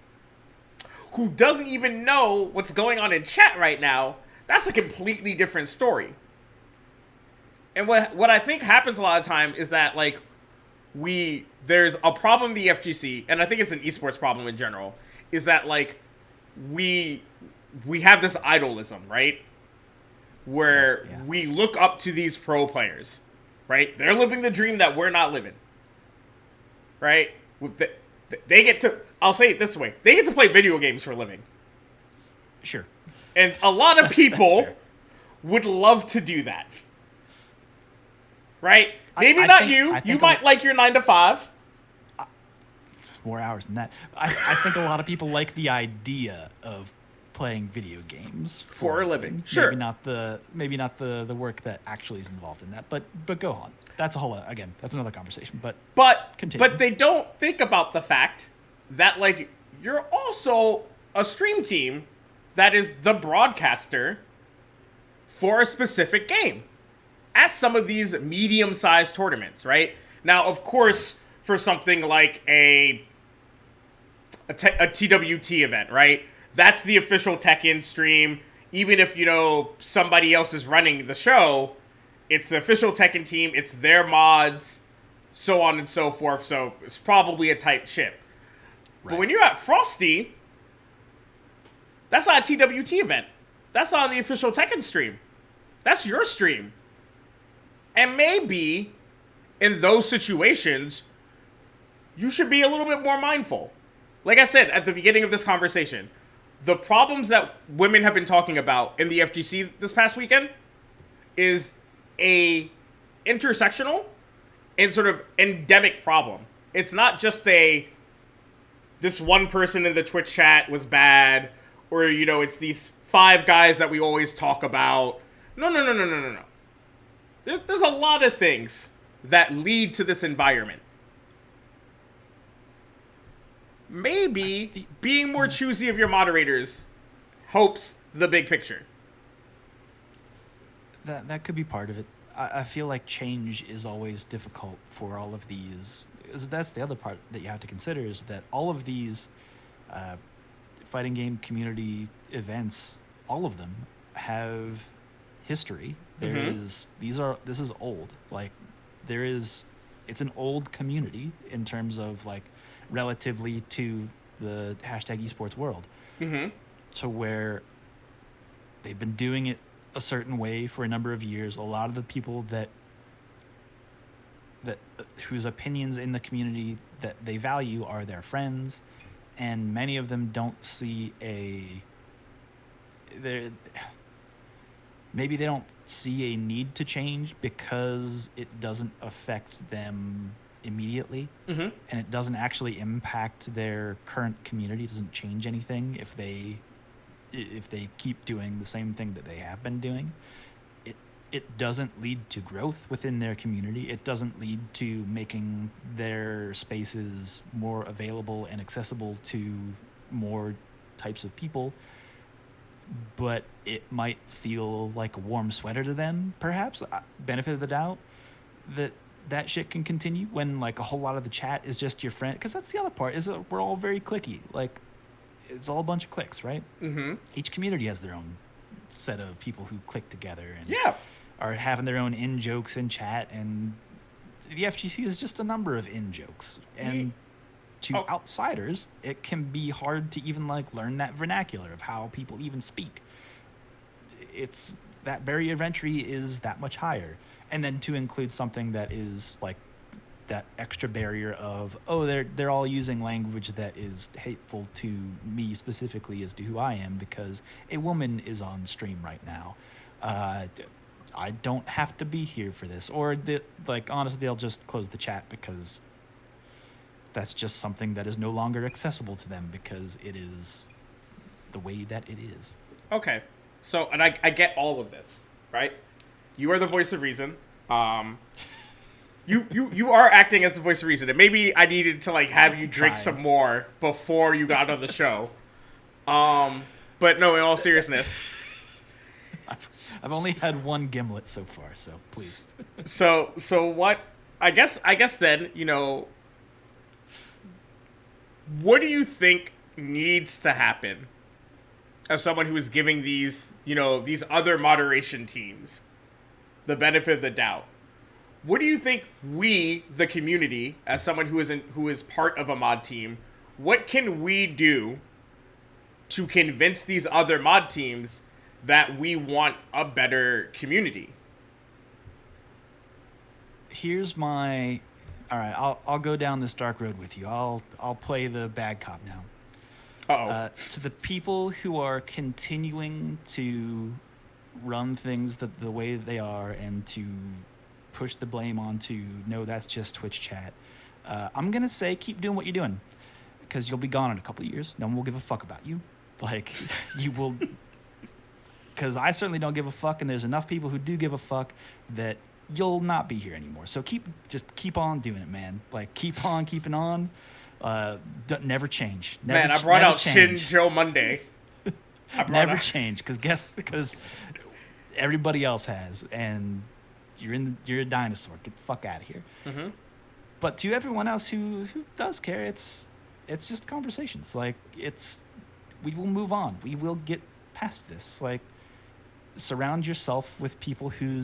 who doesn't even know what's going on in chat right now, that's a completely different story. And what I think happens a lot of time is that like there's a problem in the FGC, and I think it's an esports problem in general, is that like we have this idolism, right? Where we look up to these pro players, right? They're living the dream that we're not living, right? They get to, I'll say it this way, they get to play video games for a living. Sure. And a lot of people would love to do that. Right? Maybe I not think, you. think you might like your 9 to 5. More hours than that. I think a lot of people like the idea of playing video games for a living. Sure. Maybe not the work that actually is involved in that. But go on. That's a whole again. That's another conversation. But continue. But they don't think about the fact that like you're also a stream team that is the broadcaster for a specific game at some of these medium-sized tournaments, right? Now, of course, for something like a TWT event, right? That's the official Tekken stream. Even if, you know, somebody else is running the show, it's the official Tekken team, it's their mods, so on and so forth, so it's probably a tight ship. Right. But when you're at Frosty, that's not a TWT event. That's not the official Tekken stream. That's your stream. And maybe in those situations, you should be a little bit more mindful. Like I said at the beginning of this conversation, the problems that women have been talking about in the FGC this past weekend is a intersectional and sort of endemic problem. It's not just this one person in the Twitch chat was bad, or, you know, it's these 5 guys that we always talk about. No. There's a lot of things that lead to this environment. Maybe being more choosy of your moderators helps the big picture. That could be part of it. I feel like change is always difficult for all of these. That's the other part that you have to consider, is that all of these fighting game community events, all of them have history. This is old. Like it's an old community in terms of like relatively to the hashtag esports world, to where they've been doing it a certain way for a number of years. A lot of the people that whose opinions in the community that they value are their friends, and many of them don't see maybe they don't see a need to change because it doesn't affect them immediately, and it doesn't actually impact their current community. It doesn't change anything if they keep doing the same thing that they have been doing. It doesn't lead to growth within their community. It doesn't lead to making their spaces more available and accessible to more types of people. But it might feel like a warm sweater to them, perhaps. Benefit of the doubt that shit can continue when like a whole lot of the chat is just your friend. Because that's the other part, is that we're all very cliquey. Like, it's all a bunch of cliques, right? Each community has their own set of people who click together and are having their own in-jokes in chat, and the FGC is just a number of in-jokes. And to outsiders, it can be hard to even like learn that vernacular of how people even speak. It's that barrier of entry is that much higher. And then to include something that is like that extra barrier of, they're all using language that is hateful to me specifically as to who I am because a woman is on stream right now. I don't have to be here for this. Or honestly, they'll just close the chat because that's just something that is no longer accessible to them because it is the way that it is. Okay. So, and I get all of this, right? You are the voice of reason. You are acting as the voice of reason. And maybe I needed to like have you drink some more before you got on the show. But no, in all seriousness. I've only had one gimlet so far, so please. So what? I guess then, you know, what do you think needs to happen as someone who is giving these, you know, these other moderation teams the benefit of the doubt. What do you think we, the community, as someone who is part of a mod team, what can we do to convince these other mod teams that we want a better community? Here's my... All right, I'll go down this dark road with you. I'll play the bad cop now. To the people who are continuing to run things the way they are and to push the blame onto, no, that's just Twitch chat, I'm going to say keep doing what you're doing, because you'll be gone in a couple of years. No one will give a fuck about you. Like, you will... Because I certainly don't give a fuck, and there's enough people who do give a fuck that you'll not be here anymore. So just keep on doing it, man. Like, keep on keeping on. Never change. I brought out Joe Munday. Never change, because everybody else has, and you're a dinosaur. Get the fuck out of here. Mm-hmm. But to everyone else who does care, it's just conversations. Like, we will move on. We will get past this. Like, surround yourself with people who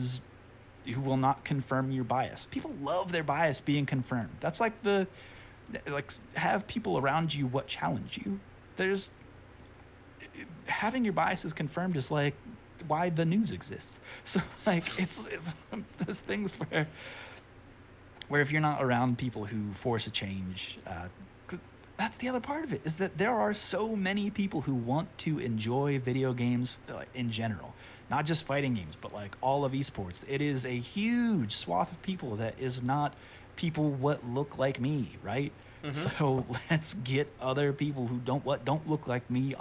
will not confirm your bias. People love their bias being confirmed. That's like have people around you what challenge you. Having your biases confirmed is like why the news exists. So like it's one of those things where if you're not around people who force a change, that's the other part of it, is that there are so many people who want to enjoy video games in general, not just fighting games, but like all of esports. It is a huge swath of people that is not people what look like me, right? Mm-hmm. So let's get other people who don't look like me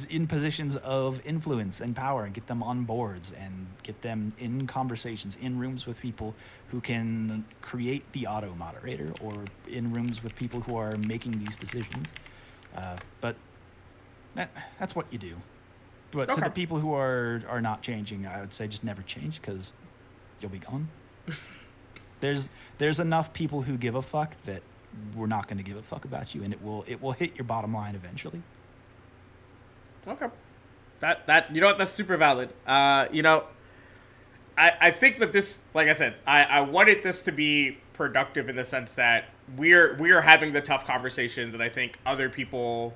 in positions of influence and power, and get them on boards and get them in conversations, in rooms with people who can create the auto moderator, or in rooms with people who are making these decisions. But that's what you do. But to the people who are not changing, I would say just never change, because you'll be gone. There's enough people who give a fuck that we're not going to give a fuck about you, and it will hit your bottom line eventually. Okay. That you know what, that's super valid. I think that this, like I said, I wanted this to be productive in the sense that we're having the tough conversation that I think other people,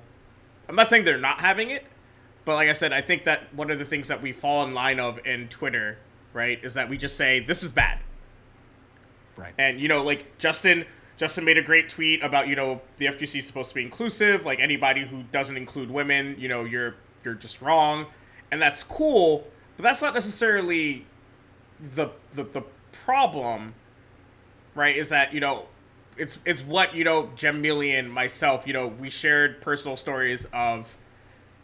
I'm not saying they're not having it, but like I said, I think that one of the things that we fall in line of in Twitter, right, is that we just say this is bad. Right. And like Justin made a great tweet about, the FGC is supposed to be inclusive. Like, anybody who doesn't include women, you're just wrong. And that's cool, but that's not necessarily the problem, right? Is that, it's what, Gem Million, myself, we shared personal stories of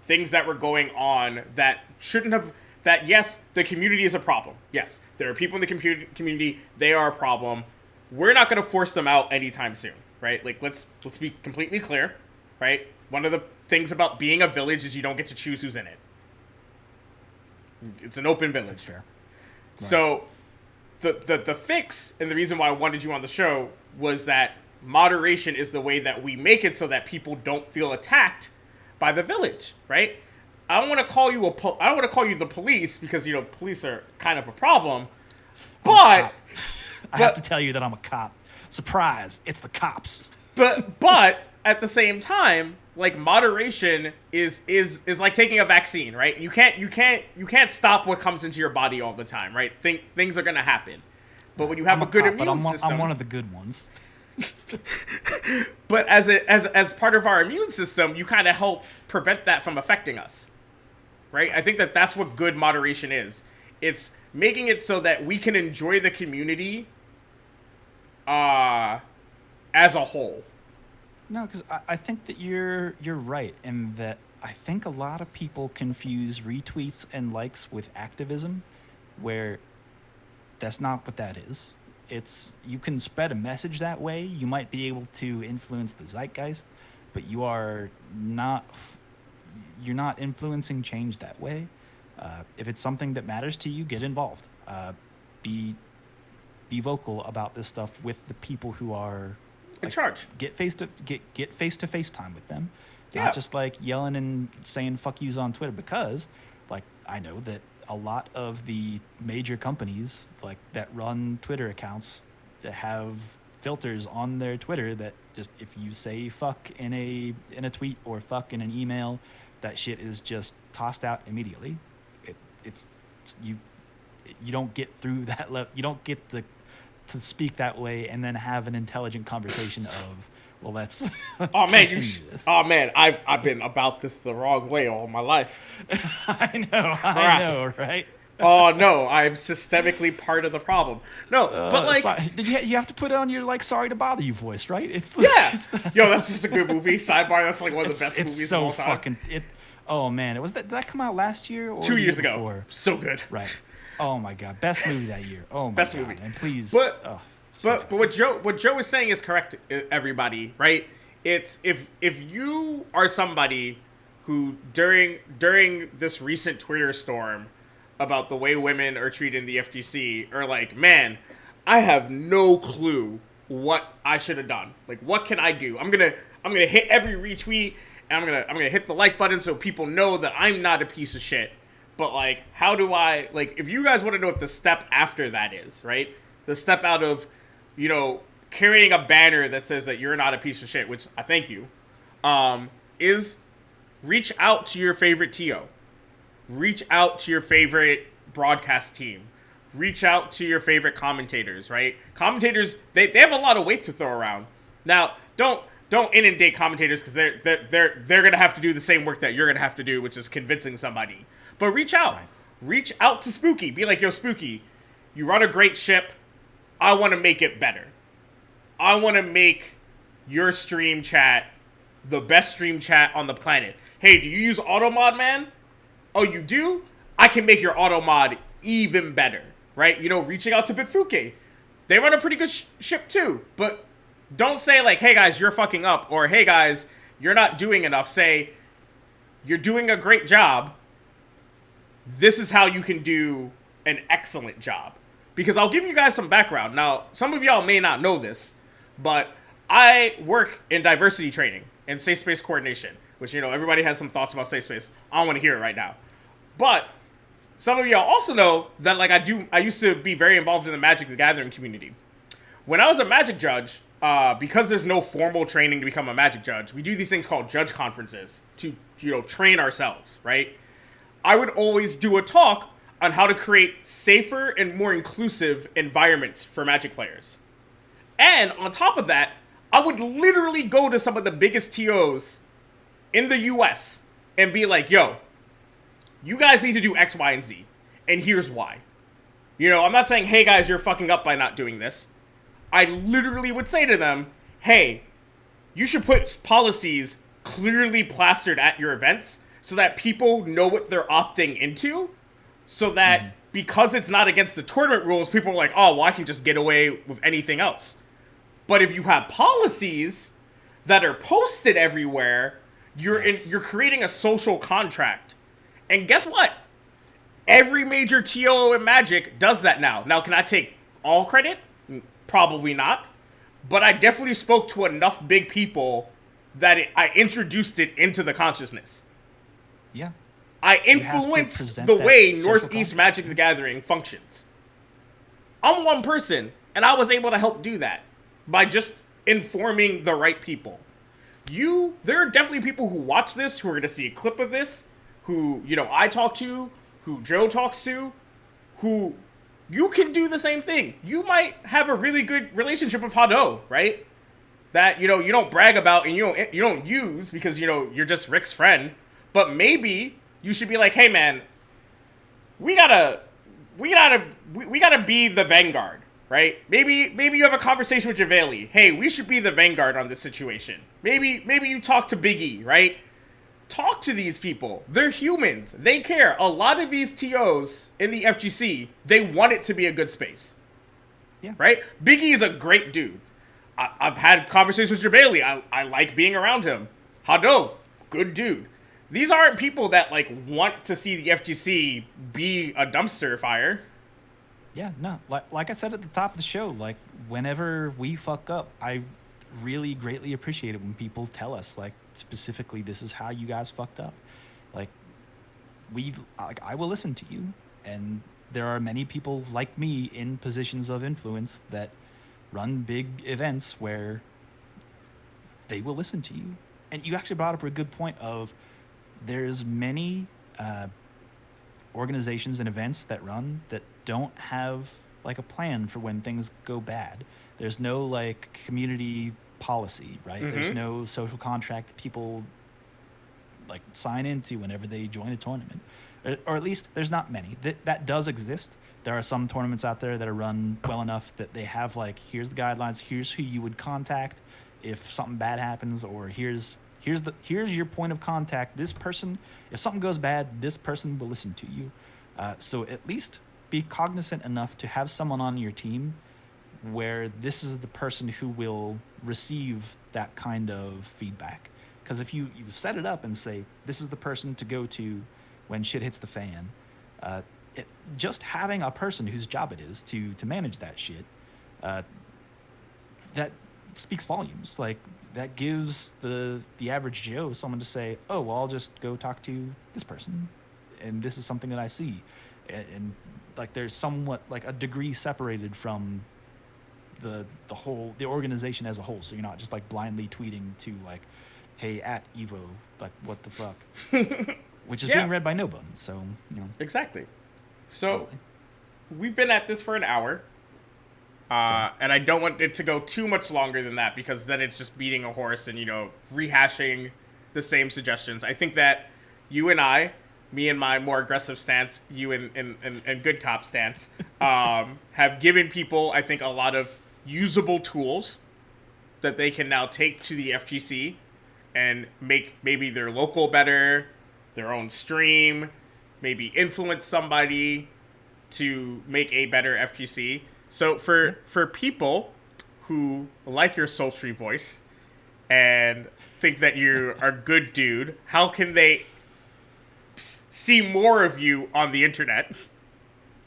things that were going on that shouldn't have, that yes, the community is a problem. Yes, there are people in the community, they are a problem. We're not going to force them out anytime soon, right? Like, let's be completely clear, right? One of the things about being a village is you don't get to choose who's in it. It's an open village. That's fair. Right. So the fix, and the reason why I wanted you on the show, was that moderation is the way that we make it so that people don't feel attacked by the village, right? I don't want to call you the police, because police are kind of a problem, but I have to tell you that I'm a cop. Surprise, it's the cops. But at the same time, like, moderation is like taking a vaccine, right? You can't stop what comes into your body all the time, right? Things are gonna happen. But when you have a good immune system, I'm one of the good ones. But as part of our immune system, you kind of help prevent that from affecting us, right? I think that's what good moderation is. It's making it so that we can enjoy the community as a whole. No, because I think that you're right, in that I think a lot of people confuse retweets and likes with activism, where that's not what that is. You can spread a message that way. You might be able to influence the zeitgeist, but you're not influencing change that way. If it's something that matters to you, get involved. Be vocal about this stuff with the people who are in charge. Get face to face time with them. Yeah. Not just like yelling and saying fuck yous on Twitter, because like I know that a lot of the major companies like that run Twitter accounts that have filters on their Twitter that just if you say fuck in a tweet or fuck in an email, that shit is just tossed out immediately. It's you don't get through that level. You don't get to speak that way and then have an intelligent conversation of, well, let's oh man, this. Oh man, I've been about this the wrong way all my life. I know, right? Oh no, I'm systemically part of the problem. No, but like, you have to put on your like sorry to bother you voice, right? Yo, that's just a good movie. Sidebar, that's like one of the best movies so of all time. Fucking it. Oh man, did that come out last year or 2 years ago? Before? So good. Right. Oh my god, best movie that year. Oh my best god. movie. And please, but what Joe is saying is correct. Everybody, right? It's if you are somebody who during this recent Twitter storm about the way women are treated in the FGC are like, man, I have no clue what I should have done. Like, what can I do? I'm gonna hit every retweet and I'm gonna hit the like button so people know that I'm not a piece of shit. But like, how do I, like, if you guys want to know what the step after that is, right? The step out of, carrying a banner that says that you're not a piece of shit, which I thank you, is reach out to your favorite TO. Reach out to your favorite broadcast team. Reach out to your favorite commentators, right? Commentators, they have a lot of weight to throw around. Now, don't inundate commentators because they're gonna have to do the same work that you're gonna have to do, which is convincing somebody. But reach out. Right. Reach out to Spooky. Be like, yo, Spooky, you run a great ship. I want to make it better. I want to make your stream chat the best stream chat on the planet. Hey, do you use AutoMod, man? Oh, you do? I can make your AutoMod even better, right? Reaching out to Bitfuke. They run a pretty good ship too. But don't say like, hey guys, you're fucking up. Or hey guys, you're not doing enough. Say, you're doing a great job. This is how you can do an excellent job. Because I'll give you guys some background. Now, some of y'all may not know this, but I work in diversity training and safe space coordination, which, everybody has some thoughts about safe space. I don't want to hear it right now. But some of y'all also know that, like, I used to be very involved in the Magic the Gathering community. When I was a Magic judge, because there's no formal training to become a Magic judge, we do these things called judge conferences to, train ourselves, right? I would always do a talk on how to create safer and more inclusive environments for Magic players. And on top of that, I would literally go to some of the biggest TOs in the US and be like, yo, you guys need to do X, Y, and Z. And here's why. I'm not saying, hey guys, you're fucking up by not doing this. I literally would say to them, hey, you should put policies clearly plastered at your events so that people know what they're opting into, so that because it's not against the tournament rules, people are like, oh, well, I can just get away with anything else. But if you have policies that are posted everywhere, you're creating a social contract. And guess what? Every major TO in Magic does that now. Now, can I take all credit? Probably not. But I definitely spoke to enough big people that I introduced it into the consciousness. Yeah. I influenced the way Northeast Magic the Gathering functions. I'm one person, and I was able to help do that by just informing the right people. There are definitely people who watch this, who are going to see a clip of this, who, I talk to, who Joe talks to, who you can do the same thing. You might have a really good relationship with Hado, right? That, you don't brag about and you don't use because, you're just Rick's friend. But maybe you should be like, hey man, we gotta be the vanguard, right? Maybe you have a conversation with Javeli. Hey, we should be the vanguard on this situation. Maybe you talk to Biggie, right? Talk to these people. They're humans. They care. A lot of these TOs in the FGC, they want it to be a good space. Yeah. Right? Biggie is a great dude. I've had conversations with Javeli. I like being around him. Hado, good dude. These aren't people that, like, want to see the FGC be a dumpster fire. Yeah, no. Like I said at the top of the show, like, whenever we fuck up, I really greatly appreciate it when people tell us, like, specifically, this is how you guys fucked up. Like, I will listen to you. And there are many people like me in positions of influence that run big events where they will listen to you. And you actually brought up a good point of there's many organizations and events that run that don't have like a plan for when things go bad. There's no like community policy, right? Mm-hmm. There's no social contract that people like sign into whenever they join a tournament, or at least there's not many. That does exist. There are some tournaments out there that are run well enough that they have like, here's the guidelines, here's who you would contact if something bad happens, or here's your point of contact. This person, if something goes bad, this person will listen to you. So at least be cognizant enough to have someone on your team where this is the person who will receive that kind of feedback. Because if you set it up and say, this is the person to go to when shit hits the fan, just having a person whose job it is to manage that shit, that speaks volumes. Like, that gives the average Joe someone to say, oh, well, I'll just go talk to this person, and this is something that I see. And like, there's somewhat like a degree separated from the organization as a whole. So you're not just like blindly tweeting to like, hey, at Evo, like, what the fuck? Which is being read by no one. So, you know. Exactly. So, we've been at this for an hour. And I don't want it to go too much longer than that, because then it's just beating a horse and, you know, rehashing the same suggestions. I think that you and I, me and my more aggressive stance, you and good cop stance, have given people, I think, a lot of usable tools that they can now take to the FGC and make maybe their local better, their own stream, maybe influence somebody to make a better FGC. So for people who like your sultry voice and think that you're a good dude, how can they see more of you on the internet?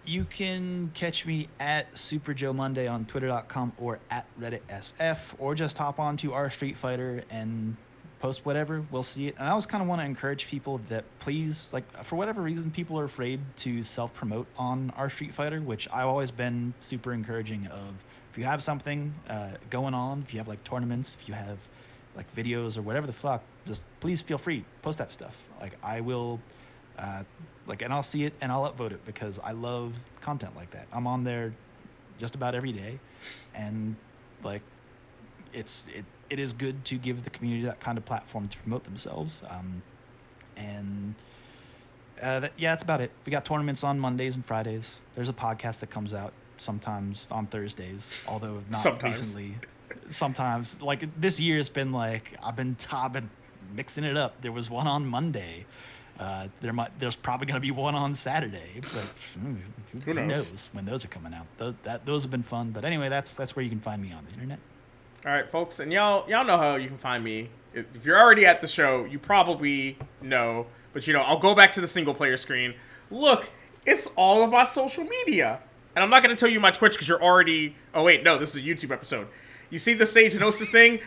You can catch me at Super Joe Munday on Twitter.com or at Reddit SF, or just hop on to our StreetFighter and post whatever. We'll see it. And I always kind of want to encourage people that please, like, for whatever reason, people are afraid to self-promote on our StreetFighter, which I've always been super encouraging of. If you have something going on, if you have like tournaments, if you have like videos or whatever the fuck, just please feel free, post that stuff. Like, I will, and I'll see it and I'll upvote it, because I love content like that. I'm on there just about every day, and like, it is good to give the community that kind of platform to promote themselves. That's about it. We got tournaments on Mondays and Fridays. There's a podcast that comes out sometimes on Thursdays, although not recently. Sometimes, like this year, it's been like I've been mixing it up. There was one on Monday. There's probably going to be one on Saturday, but who knows when those are coming out. Those have been fun. But anyway, that's where you can find me on the internet. All right, folks, and y'all know how you can find me. If you're already at the show, you probably know, but you know, I'll go back to the single player screen. Look, it's all of my social media, and I'm not going to tell you my Twitch because you're already. Oh wait, no, this is a YouTube episode. You see the Sage Gnosis thing?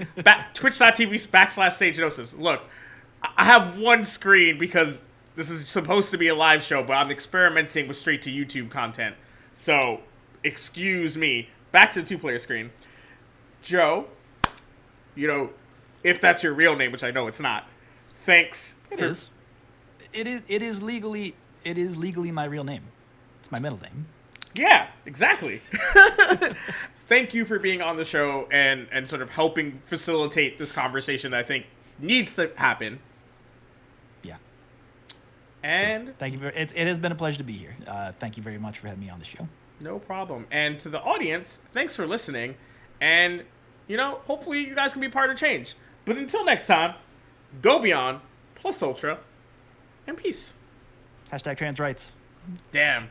Twitch.tv/Sage Gnosis. Look, I have one screen because this is supposed to be a live show, but I'm experimenting with straight to YouTube content. So, excuse me. Back to the 2-player screen. Joe, you know, if that's your real name, which I know it's not, thanks. It is legally my real name. It's my middle name. Yeah, exactly. Thank you for being on the show and sort of helping facilitate this conversation that I think needs to happen. Yeah. And so, thank you. It has been a pleasure to be here. Thank you very much for having me on the show. No problem. And to the audience, thanks for listening. And, you know, hopefully you guys can be part of change. But until next time, go beyond, plus ultra, and peace. #trans rights. Damn.